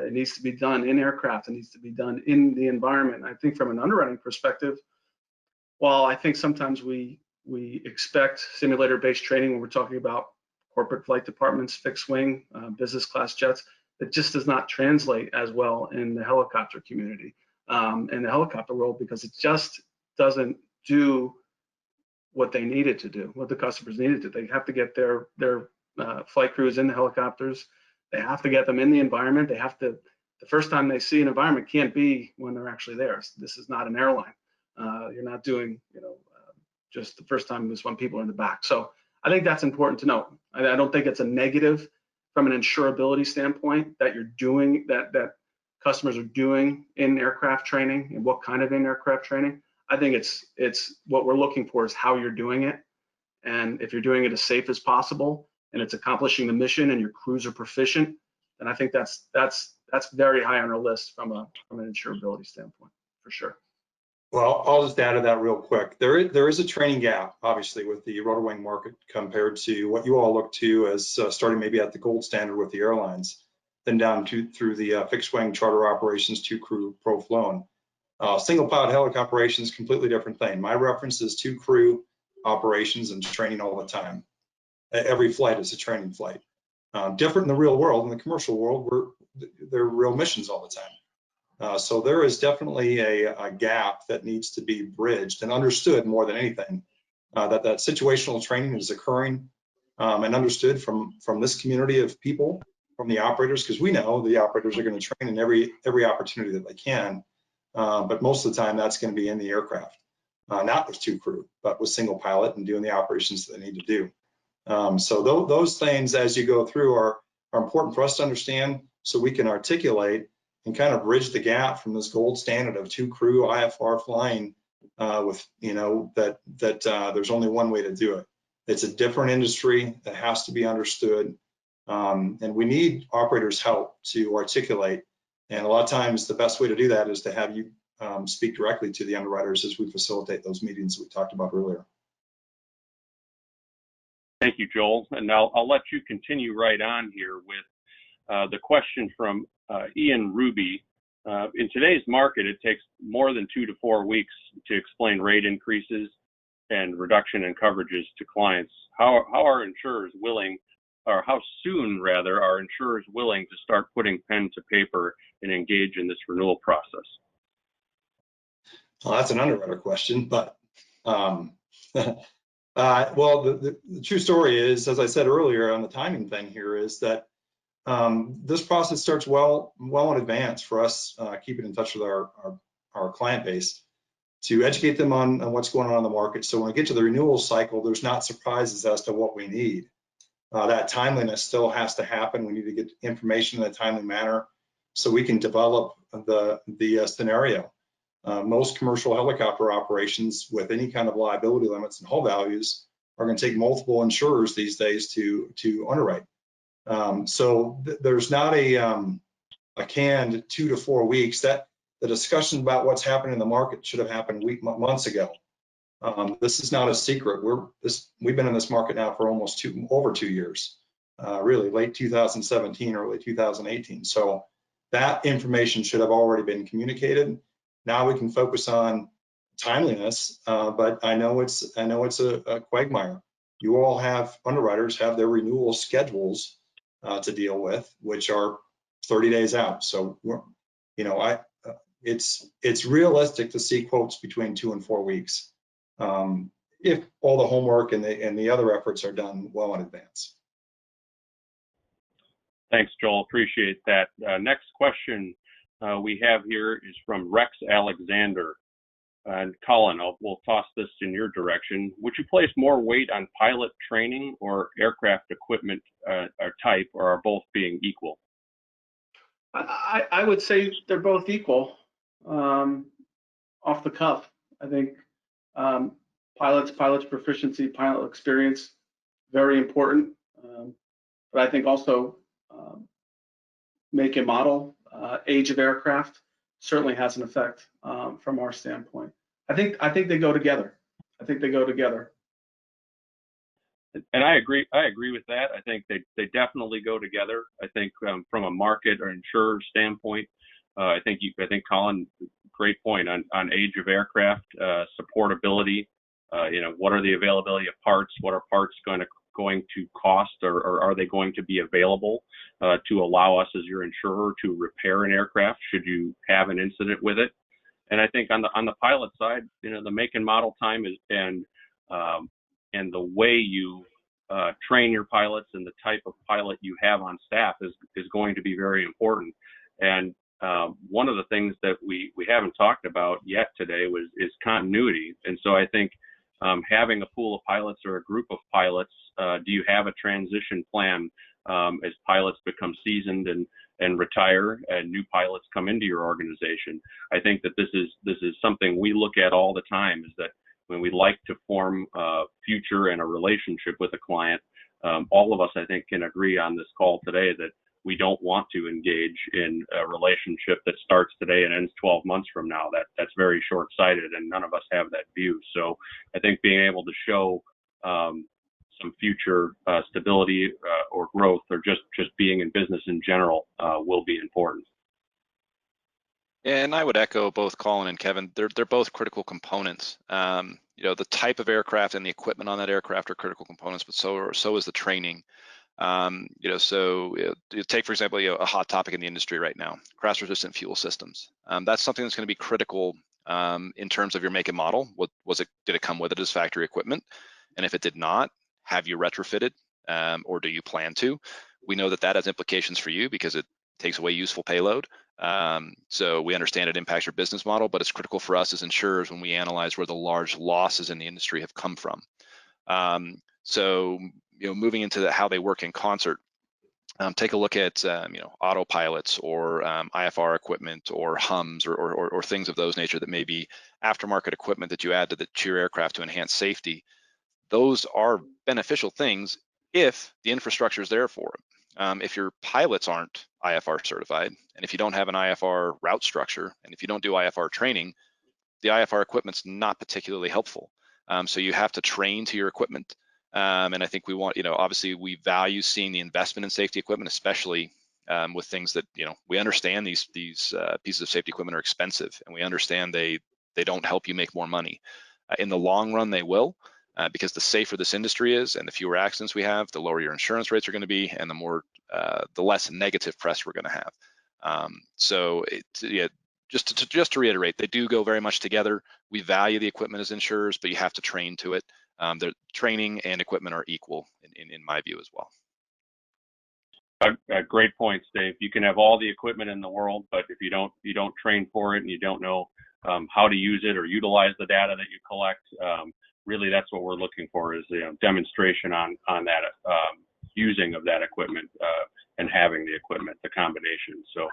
It needs to be done in aircraft. It needs to be done in the environment. I think from an underwriting perspective, while I think sometimes we expect simulator-based training when we're talking about corporate flight departments, fixed wing, business class jets, it just does not translate as well in the helicopter community, in the helicopter world, because it just doesn't do what they needed to do, what the customers needed to. They have to get their flight crews in the helicopters. They have to get them in the environment. They have to, the first time they see an environment can't be when they're actually there. This is not an airline. You're not doing, just the first time is when people are in the back. So I think that's important to note. I don't think it's a negative from an insurability standpoint that you're doing, that customers are doing in aircraft training and what kind of in aircraft training. I think it's what we're looking for is how you're doing it. And if you're doing it as safe as possible and it's accomplishing the mission and your crews are proficient, then I think that's very high on our list from an insurability standpoint, for sure. Well, I'll just add to that real quick. There is a training gap, obviously, with the rotor wing market compared to what you all look to as starting maybe at the gold standard with the airlines, then down through the fixed wing charter operations, 2-crew pro flown. Single pilot helicopter operations, completely different thing. My reference is 2-crew operations and training all the time. Every flight is a training flight. Different in the real world. In the commercial world, they're real missions all the time. So there is definitely a gap that needs to be bridged and understood more than anything, that situational training is occurring and understood from this community of people, from the operators, because we know the operators are going to train in every opportunity that they can, but most of the time that's going to be in the aircraft, not with 2-crew, but with single pilot and doing the operations that they need to do. So those things as you go through are important for us to understand so we can articulate and kind of bridge the gap from this gold standard of 2-crew IFR flying with, that there's only one way to do it. It's a different industry that has to be understood. And we need operators' help to articulate. And a lot of times the best way to do that is to have you speak directly to the underwriters as we facilitate those meetings that we talked about earlier. Thank you, Joel. And I'll let you continue right on here with the question from Ian Ruby. In today's market, it takes more than 2 to 4 weeks to explain rate increases and reduction in coverages to clients. How are insurers willing, or how soon rather, are insurers willing to start putting pen to paper and engage in this renewal process? Well, that's an underwriter question, but well, the true story is, as I said earlier on the timing thing here, is that this process starts well in advance for us, keeping in touch with our client base to educate them on what's going on in the market. So when we get to the renewal cycle, there's not surprises as to what we need. That timeliness still has to happen. We need to get information in a timely manner so we can develop the scenario. Most commercial helicopter operations with any kind of liability limits and hull values are going to take multiple insurers these days to underwrite. So there's not a canned 2 to 4 weeks. That the discussion about what's happening in the market should have happened months ago. This is not a secret. We've been in this market now for almost over 2 years, really late 2017, early 2018. So that information should have already been communicated. Now we can focus on timeliness, but I know it's a quagmire. You all underwriters have their renewal schedules to deal with, which are 30 days out. So it's realistic to see quotes between 2 and 4 weeks if all the homework and the other efforts are done well in advance. Thanks, Joel. Appreciate that. Next question we have here is from Rex Alexander. And Colin, we'll toss this in your direction. Would you place more weight on pilot training or aircraft equipment type, or are both being equal? I would say they're both equal. Off the cuff, I think pilots proficiency, pilot experience, very important. But I think also make and model, age of aircraft certainly has an effect from our standpoint. I think they go together. And I agree with that. I think they definitely go together. I think from a market or insurer standpoint, I think Colin, great point on age of aircraft, supportability. What are the availability of parts? What are parts going to cost, or are they going to be available to allow us as your insurer to repair an aircraft should you have an incident with it? And I think on the pilot side, the make and model time and the way you train your pilots and the type of pilot you have on staff is going to be very important. And one of the things that we haven't talked about yet today is continuity. And so I think having a pool of pilots or a group of pilots, do you have a transition plan as pilots become seasoned and retire and new pilots come into your organization. I think that this is something we look at all the time, is that when we like to form a future and a relationship with a client, all of us, I think, can agree on this call today that we don't want to engage in a relationship that starts today and ends 12 months from now. That's very short-sighted, and none of us have that view. So I think being able to show some future stability or growth, or just being in business in general, will be important. And I would echo both Colin and Kevin. They're both critical components. You know, the type of aircraft and the equipment on that aircraft are critical components, but so is the training. You know, so you take, for example, a hot topic in the industry right now, crash-resistant fuel systems. That's something that's going to be critical in terms of your make and model. Did it come with it as factory equipment? And if it did not, have you retrofitted, or do you plan to? We know that has implications for you because it takes away useful payload. So we understand it impacts your business model, but it's critical for us as insurers when we analyze where the large losses in the industry have come from. So, you know, moving into how they work in concert, take a look at, you know, autopilots or IFR equipment or HUMs or things of those nature that may be aftermarket equipment that you add to your aircraft to enhance safety. Those are beneficial things if the infrastructure is there for them. If your pilots aren't IFR certified, and if you don't have an IFR route structure, and if you don't do IFR training, the IFR equipment's not particularly helpful. So you have to train to your equipment. And I think we want, you know, obviously we value seeing the investment in safety equipment, especially with things that, you know, we understand these pieces of safety equipment are expensive, and we understand they don't help you make more money. In the long run, they will. Because the safer this industry is and the fewer accidents we have, the lower your insurance rates are going to be, and the less negative press we're going to have. So just to reiterate, they do go very much together. We value the equipment as insurers, but you have to train to it. The training and equipment are equal in my view as well. Great points, Dave. You can have all the equipment in the world, but if you don't train for it and you don't know how to use it or utilize the data that you collect, really, that's what we're looking for, is demonstration on that using of that equipment and having the equipment, the combination. So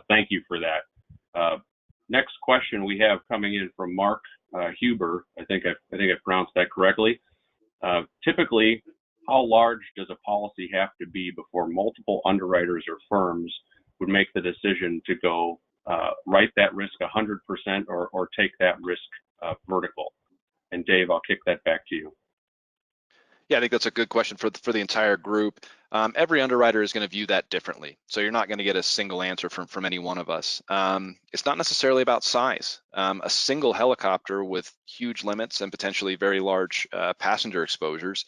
thank you for that. Next question we have coming in from Mark Huber. I think I pronounced that correctly. Typically, how large does a policy have to be before multiple underwriters or firms would make the decision to go write that risk 100% or take that risk vertical? And Dave, I'll kick that back to you. Yeah, I think that's a good question for the entire group. Every underwriter is going to view that differently. So you're not going to get a single answer from any one of us. It's not necessarily about size. A single helicopter with huge limits and potentially very large passenger exposures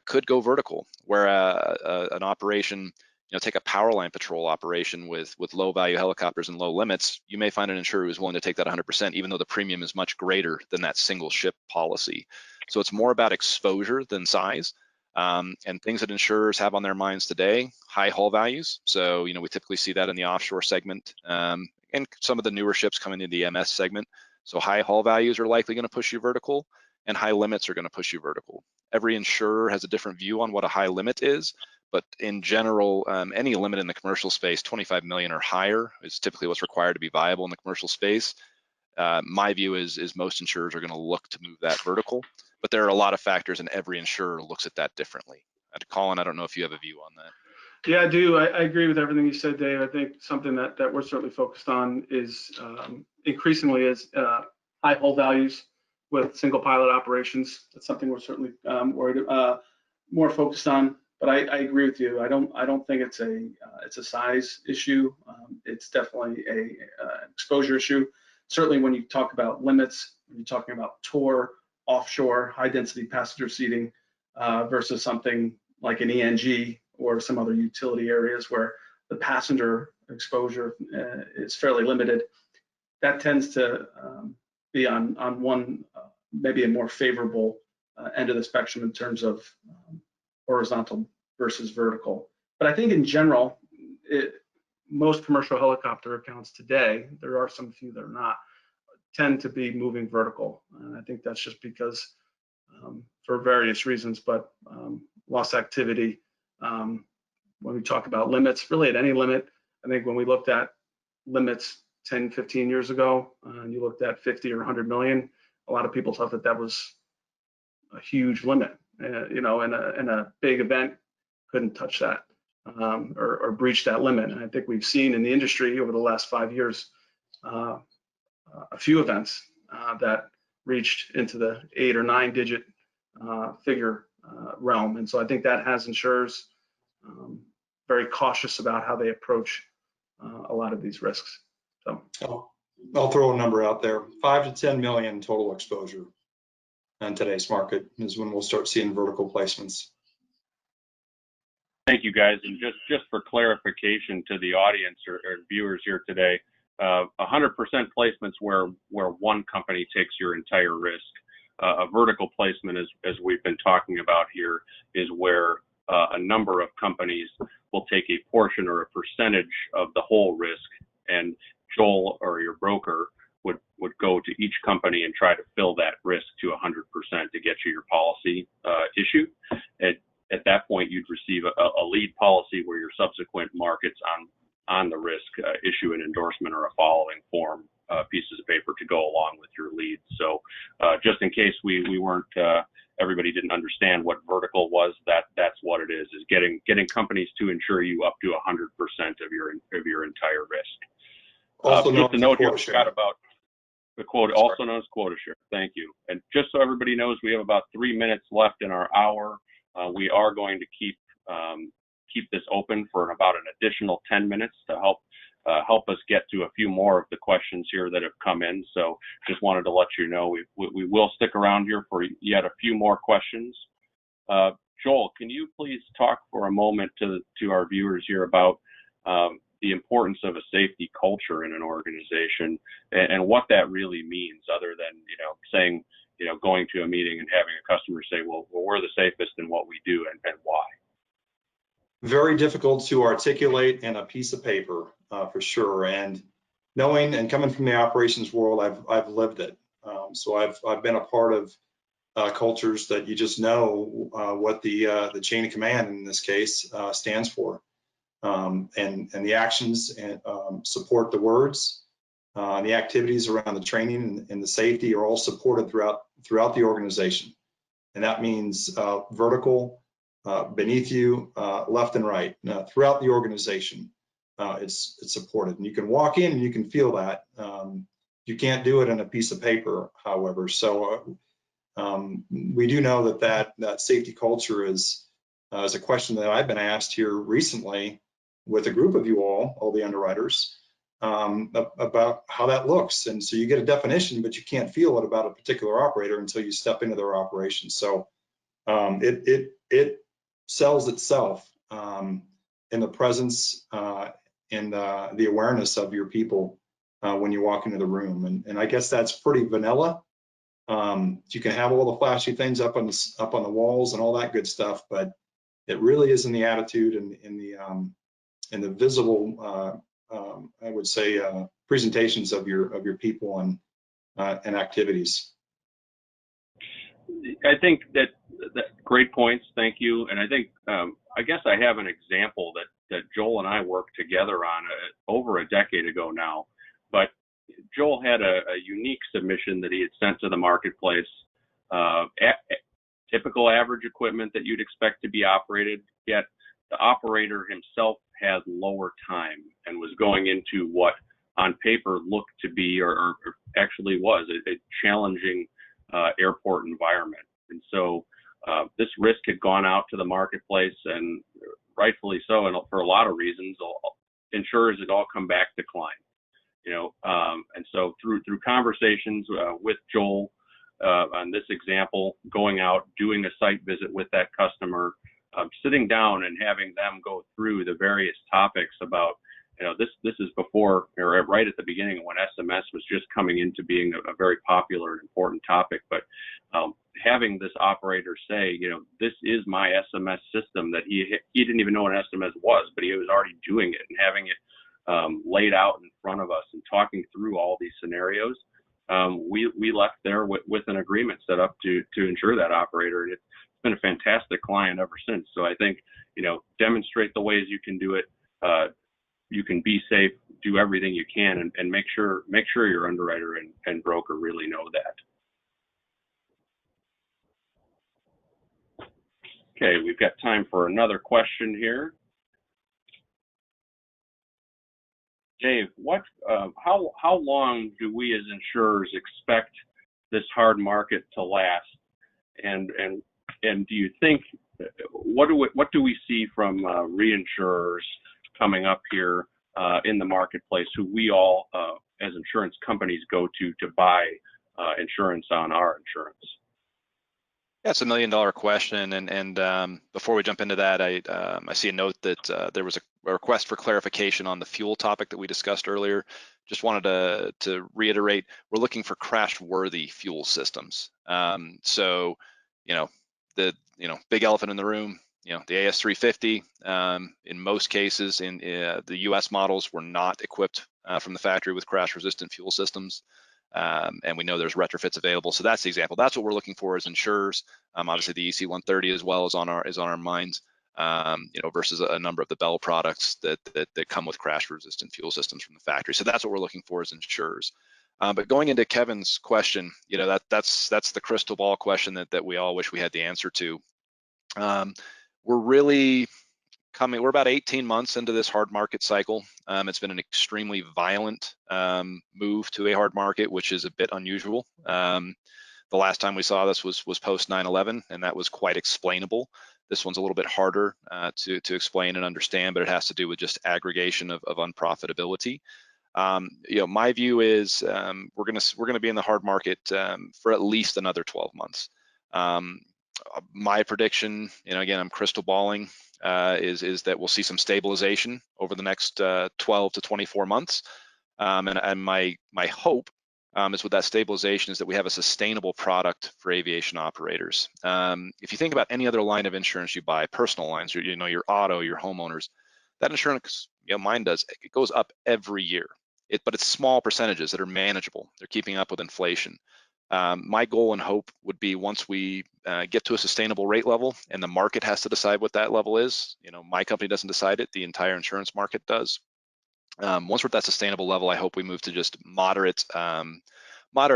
could go vertical, where an operation, you know, take a power line patrol operation with low value helicopters and low limits, you may find an insurer who's willing to take that 100%, even though the premium is much greater than that single ship policy. So it's more about exposure than size, and things that insurers have on their minds today, high hull values. So, you know, we typically see that in the offshore segment, and some of the newer ships coming into the MS segment. So high hull values are likely going to push you vertical, and high limits are going to push you vertical. Every insurer has a different view on what a high limit is. But in general, any limit in the commercial space, 25 million or higher, is typically what's required to be viable in the commercial space. My view is most insurers are going to look to move that vertical, but there are a lot of factors, and every insurer looks at that differently. Colin, I don't know if you have a view on that. Yeah, I do. I agree with everything you said, Dave. I think something that we're certainly focused on is increasingly is high hull values with single pilot operations. That's something we're certainly more focused on. But I agree with you. I don't think it's a size issue. It's definitely an exposure issue. Certainly, when you talk about limits, when you're talking about tour, offshore, high density passenger seating versus something like an ENG or some other utility areas where the passenger exposure is fairly limited, that tends to be on one maybe a more favorable end of the spectrum in terms of horizontal versus vertical. But I think in general, most commercial helicopter accounts today, there are some few that are not, tend to be moving vertical. And I think that's just because for various reasons, but loss activity, when we talk about limits, really at any limit, I think when we looked at limits 10, 15 years ago, and you looked at 50 or 100 million, a lot of people thought that that was a huge limit. You know, and a big event couldn't touch that or breach that limit. And I think we've seen in the industry over the last 5 years a few events that reached into the 8 or 9 digit figure realm. And so I think that has insurers very cautious about how they approach a lot of these risks. So I'll throw a number out there: 5 to 10 million total exposure in today's market is when we'll start seeing vertical placements. Thank you, guys. And just for clarification to the audience or viewers here today, 100% placements where one company takes your entire risk. A vertical placement, as we've been talking about here, is where a number of companies will take a portion or a percentage of the whole risk, and Joel or your broker would go to each company and try to fill that risk to 100% to get you your policy issued. At that point, you'd receive a lead policy where your subsequent markets on the risk issue an endorsement or a following form pieces of paper to go along with your lead. So just in case we weren't, everybody didn't understand what vertical was, that's what it is getting companies to insure you up to 100% of your entire risk. Also just a note here, share. forgot about the quota, also known as quota share. Thank you. And just so everybody knows, we have about 3 minutes left in our hour. We are going to keep this open for about an additional 10 minutes to help us get to a few more of the questions here that have come in. So just wanted to let you know we will stick around here for yet a few more questions. Joel, can you please talk for a moment to our viewers here about the importance of a safety culture in an organization and what that really means, other than saying going to a meeting and having a customer say, well we're the safest in what we do, and why? Very difficult to articulate in a piece of paper, for sure. And knowing and coming from the operations world, I've lived it. So I've been a part of cultures that you just know what the chain of command in this case stands for, and the actions and support the words. The activities around the training and the safety are all supported throughout the organization, and that means vertical, beneath you, left and right, throughout the organization. It's supported, and you can walk in and you can feel that. You can't do it in a piece of paper, however. So we do know that safety culture is a question that I've been asked here recently with a group of you all the underwriters, about how that looks. And so you get a definition, but you can't feel it about a particular operator until you step into their operation. So it sells itself in the presence and the awareness of your people when you walk into the room. And I guess that's pretty vanilla. You can have all the flashy things up on the walls and all that good stuff, but it really is in the attitude and in the visible, I would say, presentations of your people and activities. I think that great points. Thank you. And I think I guess I have an example that Joel and I worked together on over a decade ago now. But Joel had a unique submission that he had sent to the marketplace. Typical average equipment that you'd expect to be operated, yet the operator himself had lower time and was going into what on paper looked to be or actually was a challenging airport environment. And so this risk had gone out to the marketplace, and rightfully so, and for a lot of reasons, insurers had all come back declined. And so through conversations with Joel on this example, going out, doing a site visit with that customer, sitting down and having them go through the various topics about, this is before or right at the beginning when SMS was just coming into being a very popular and important topic. But having this operator say, this is my SMS system, that he didn't even know what an SMS was, but he was already doing it, and having it laid out in front of us and talking through all these scenarios we left there with an agreement set up to insure that operator. It's been a fantastic client ever since. So I think, demonstrate the ways you can do it. You can be safe, do everything you can, and make sure your underwriter and broker really know that. Okay, we've got time for another question here. Dave, how long do we as insurers expect this hard market to last? And do you think, what do we see from reinsurers coming up here in the marketplace, who we all as insurance companies go to buy insurance on our insurance? Yeah, it's $1 million question, and before we jump into that, I see a note that there was a request for clarification on the fuel topic that we discussed earlier. Just wanted to reiterate, we're looking for crash-worthy fuel systems. So, the big elephant in the room, the AS350, in most cases in the US models were not equipped from the factory with crash-resistant fuel systems. And we know there's retrofits available. So that's the example. That's what we're looking for as insurers. Obviously the EC130 as well is on our minds, versus a number of the Bell products that come with crash-resistant fuel systems from the factory. So that's what we're looking for as insurers. But going into Kevin's question, that's the crystal ball question that we all wish we had the answer to. We're about 18 months into this hard market cycle. It's been an extremely violent move to a hard market, which is a bit unusual. The last time we saw this was post 9/11, and that was quite explainable. This one's a little bit harder to explain and understand, but it has to do with just aggregation of unprofitability. My view is we're gonna be in the hard market for at least another 12 months. My prediction, again, I'm crystal balling, is that we'll see some stabilization over the next 12 to 24 months. And my hope is with that stabilization is that we have a sustainable product for aviation operators. If you think about any other line of insurance you buy, personal lines, your auto, your homeowners, that insurance, mine does, it goes up every year. But it's small percentages that are manageable. They're keeping up with inflation. My goal and hope would be once we get to a sustainable rate level, and the market has to decide what that level is. My company doesn't decide it, the entire insurance market does. Once we're at that sustainable level, I hope we move to just moderate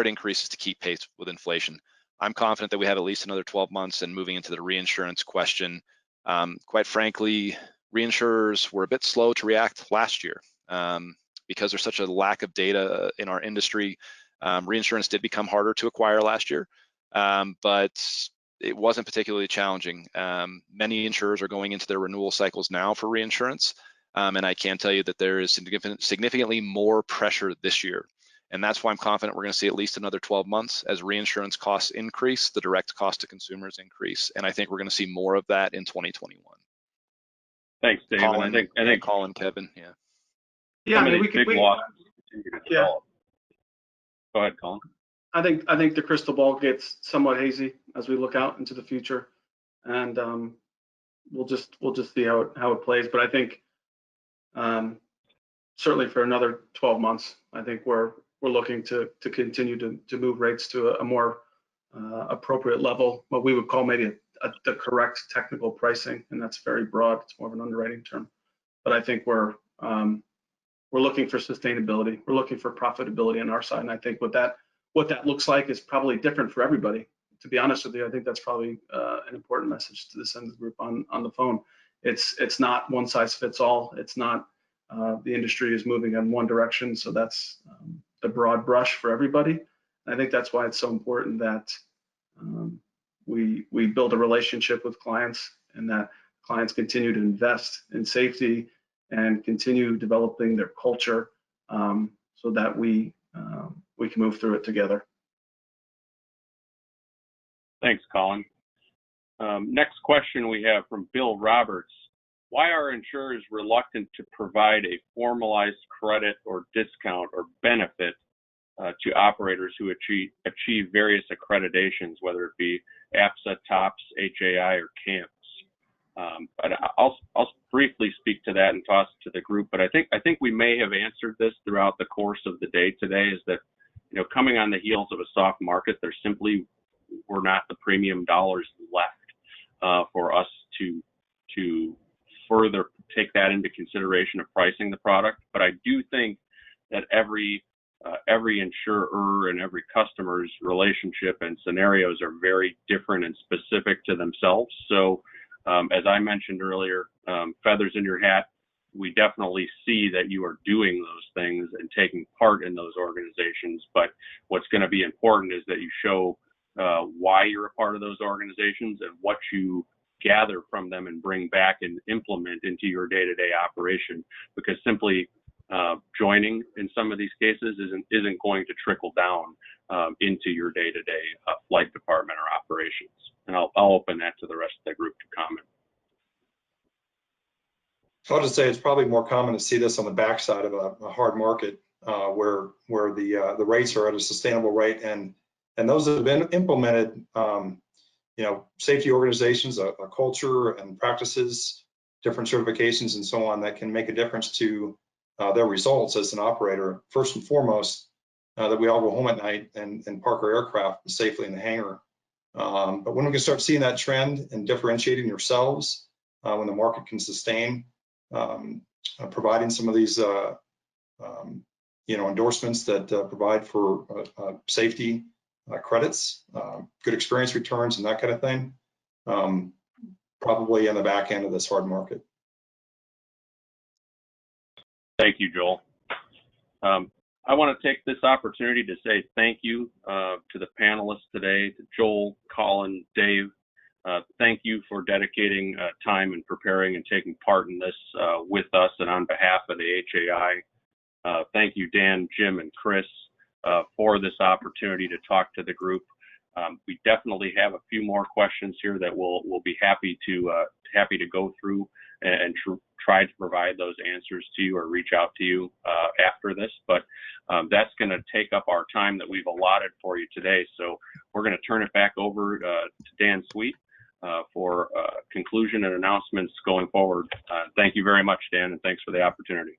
increases to keep pace with inflation. I'm confident that we have at least another 12 months. And moving into the reinsurance question, quite frankly, reinsurers were a bit slow to react last year because there's such a lack of data in our industry. Reinsurance did become harder to acquire last year, but it wasn't particularly challenging. Many insurers are going into their renewal cycles now for reinsurance, and I can tell you that there is significantly more pressure this year. And that's why I'm confident we're going to see at least another 12 months as reinsurance costs increase, the direct cost to consumers increase. And I think we're going to see more of that in 2021. Thanks, Dave. Colin, I think Colin, Kevin, yeah. Yeah, I mean, we could. Yeah. Go ahead, Colin. I think the crystal ball gets somewhat hazy as we look out into the future, and we'll just see how it plays. But I think certainly for another 12 months, I think we're looking to continue to move rates to a more appropriate level, what we would call maybe the correct technical pricing, and that's very broad. It's more of an underwriting term. But I think we're looking for sustainability. We're looking for profitability on our side, and I think what that looks like is probably different for everybody. To be honest with you, I think that's probably an important message to this end of the group on the phone. It's not one size fits all. It's not the industry is moving in one direction, so that's the broad brush for everybody. And I think that's why it's so important that we build a relationship with clients, and that clients continue to invest in safety and continue developing their culture, so that we can move through it together. Thanks, Colin. Next question we have from Bill Roberts. Why are insurers reluctant to provide a formalized credit or discount or benefit to operators who achieve various accreditations, whether it be APSA, TOPS, HAI, or CAMPS? But I'll briefly speak to that and toss it to the group. But I think we may have answered this throughout the course of the day today. Is that coming on the heels of a soft market, there simply were not the premium dollars left for us to further take that into consideration of pricing the product. But I do think that every insurer and every customer's relationship and scenarios are very different and specific to themselves. So as I mentioned earlier, feathers in your hat, we definitely see that you are doing those things and taking part in those organizations. But what's going to be important is that you show why you're a part of those organizations and what you gather from them and bring back and implement into your day-to-day operation, because simply joining in some of these cases isn't going to trickle down into your day-to-day flight department or operations. And I'll open that to the rest of the group to comment. I'll just say it's probably more common to see this on the backside of a hard market where the rates are at a sustainable rate, and those that have been implemented, safety organizations, a culture and practices, different certifications and so on that can make a difference to their results as an operator. First and foremost, that we all go home at night and park our aircraft safely in the hangar. But when we can start seeing that trend and differentiating yourselves when the market can sustain, providing some of these endorsements that provide for safety credits, good experience returns, and that kind of thing, probably on the back end of this hard market. Thank you, Joel. I want to take this opportunity to say thank you to the panelists today, to Joel, Colin, Dave. Thank you for dedicating time and preparing and taking part in this with us and on behalf of the HAI. Thank you, Dan, Jim, and Chris, for this opportunity to talk to the group. We definitely have a few more questions here that we'll be happy to go through and try to provide those answers to you or reach out to you after this. But that's going to take up our time that we've allotted for you today. So we're going to turn it back over to Dan Sweet for conclusion and announcements going forward. Thank you very much, Dan, and thanks for the opportunity.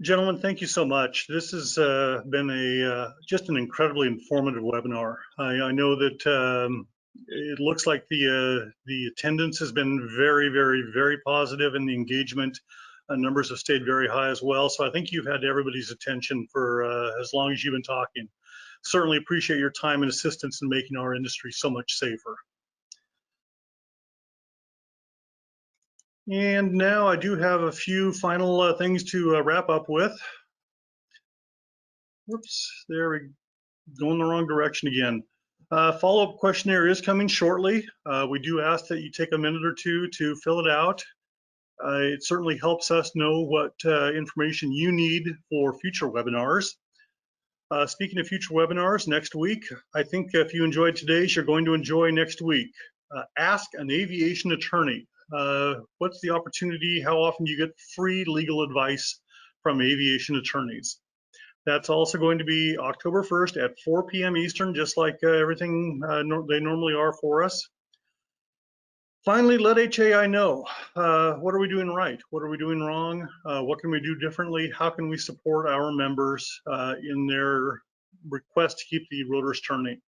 Gentlemen, thank you so much. This has been just an incredibly informative webinar. I know that it looks like the attendance has been very, very, very positive, and the engagement numbers have stayed very high as well. So I think you've had everybody's attention for as long as you've been talking. Certainly appreciate your time and assistance in making our industry so much safer. And now I do have a few final things to wrap up with. Whoops, there we go in the wrong direction again. Follow-up questionnaire is coming shortly. We do ask that you take a minute or two to fill it out. It certainly helps us know what information you need for future webinars. Speaking of future webinars, next week, I think if you enjoyed today's, you're going to enjoy next week. Ask an aviation attorney. What's the opportunity? How often do you get free legal advice from aviation attorneys? That's also going to be October 1st at 4 p.m. Eastern, just like everything they normally are for us. Finally, let HAI know, what are we doing right? What are we doing wrong? What can we do differently? How can we support our members in their request to keep the rotors turning?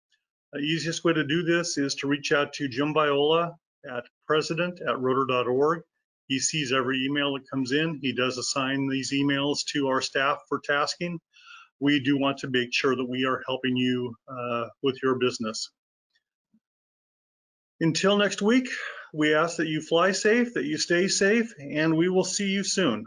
The easiest way to do this is to reach out to Jim Viola at president@rotor.org. He sees every email that comes in. He does assign these emails to our staff for tasking. We do want to make sure that we are helping you with your business. Until next week, we ask that you fly safe, that you stay safe, and we will see you soon.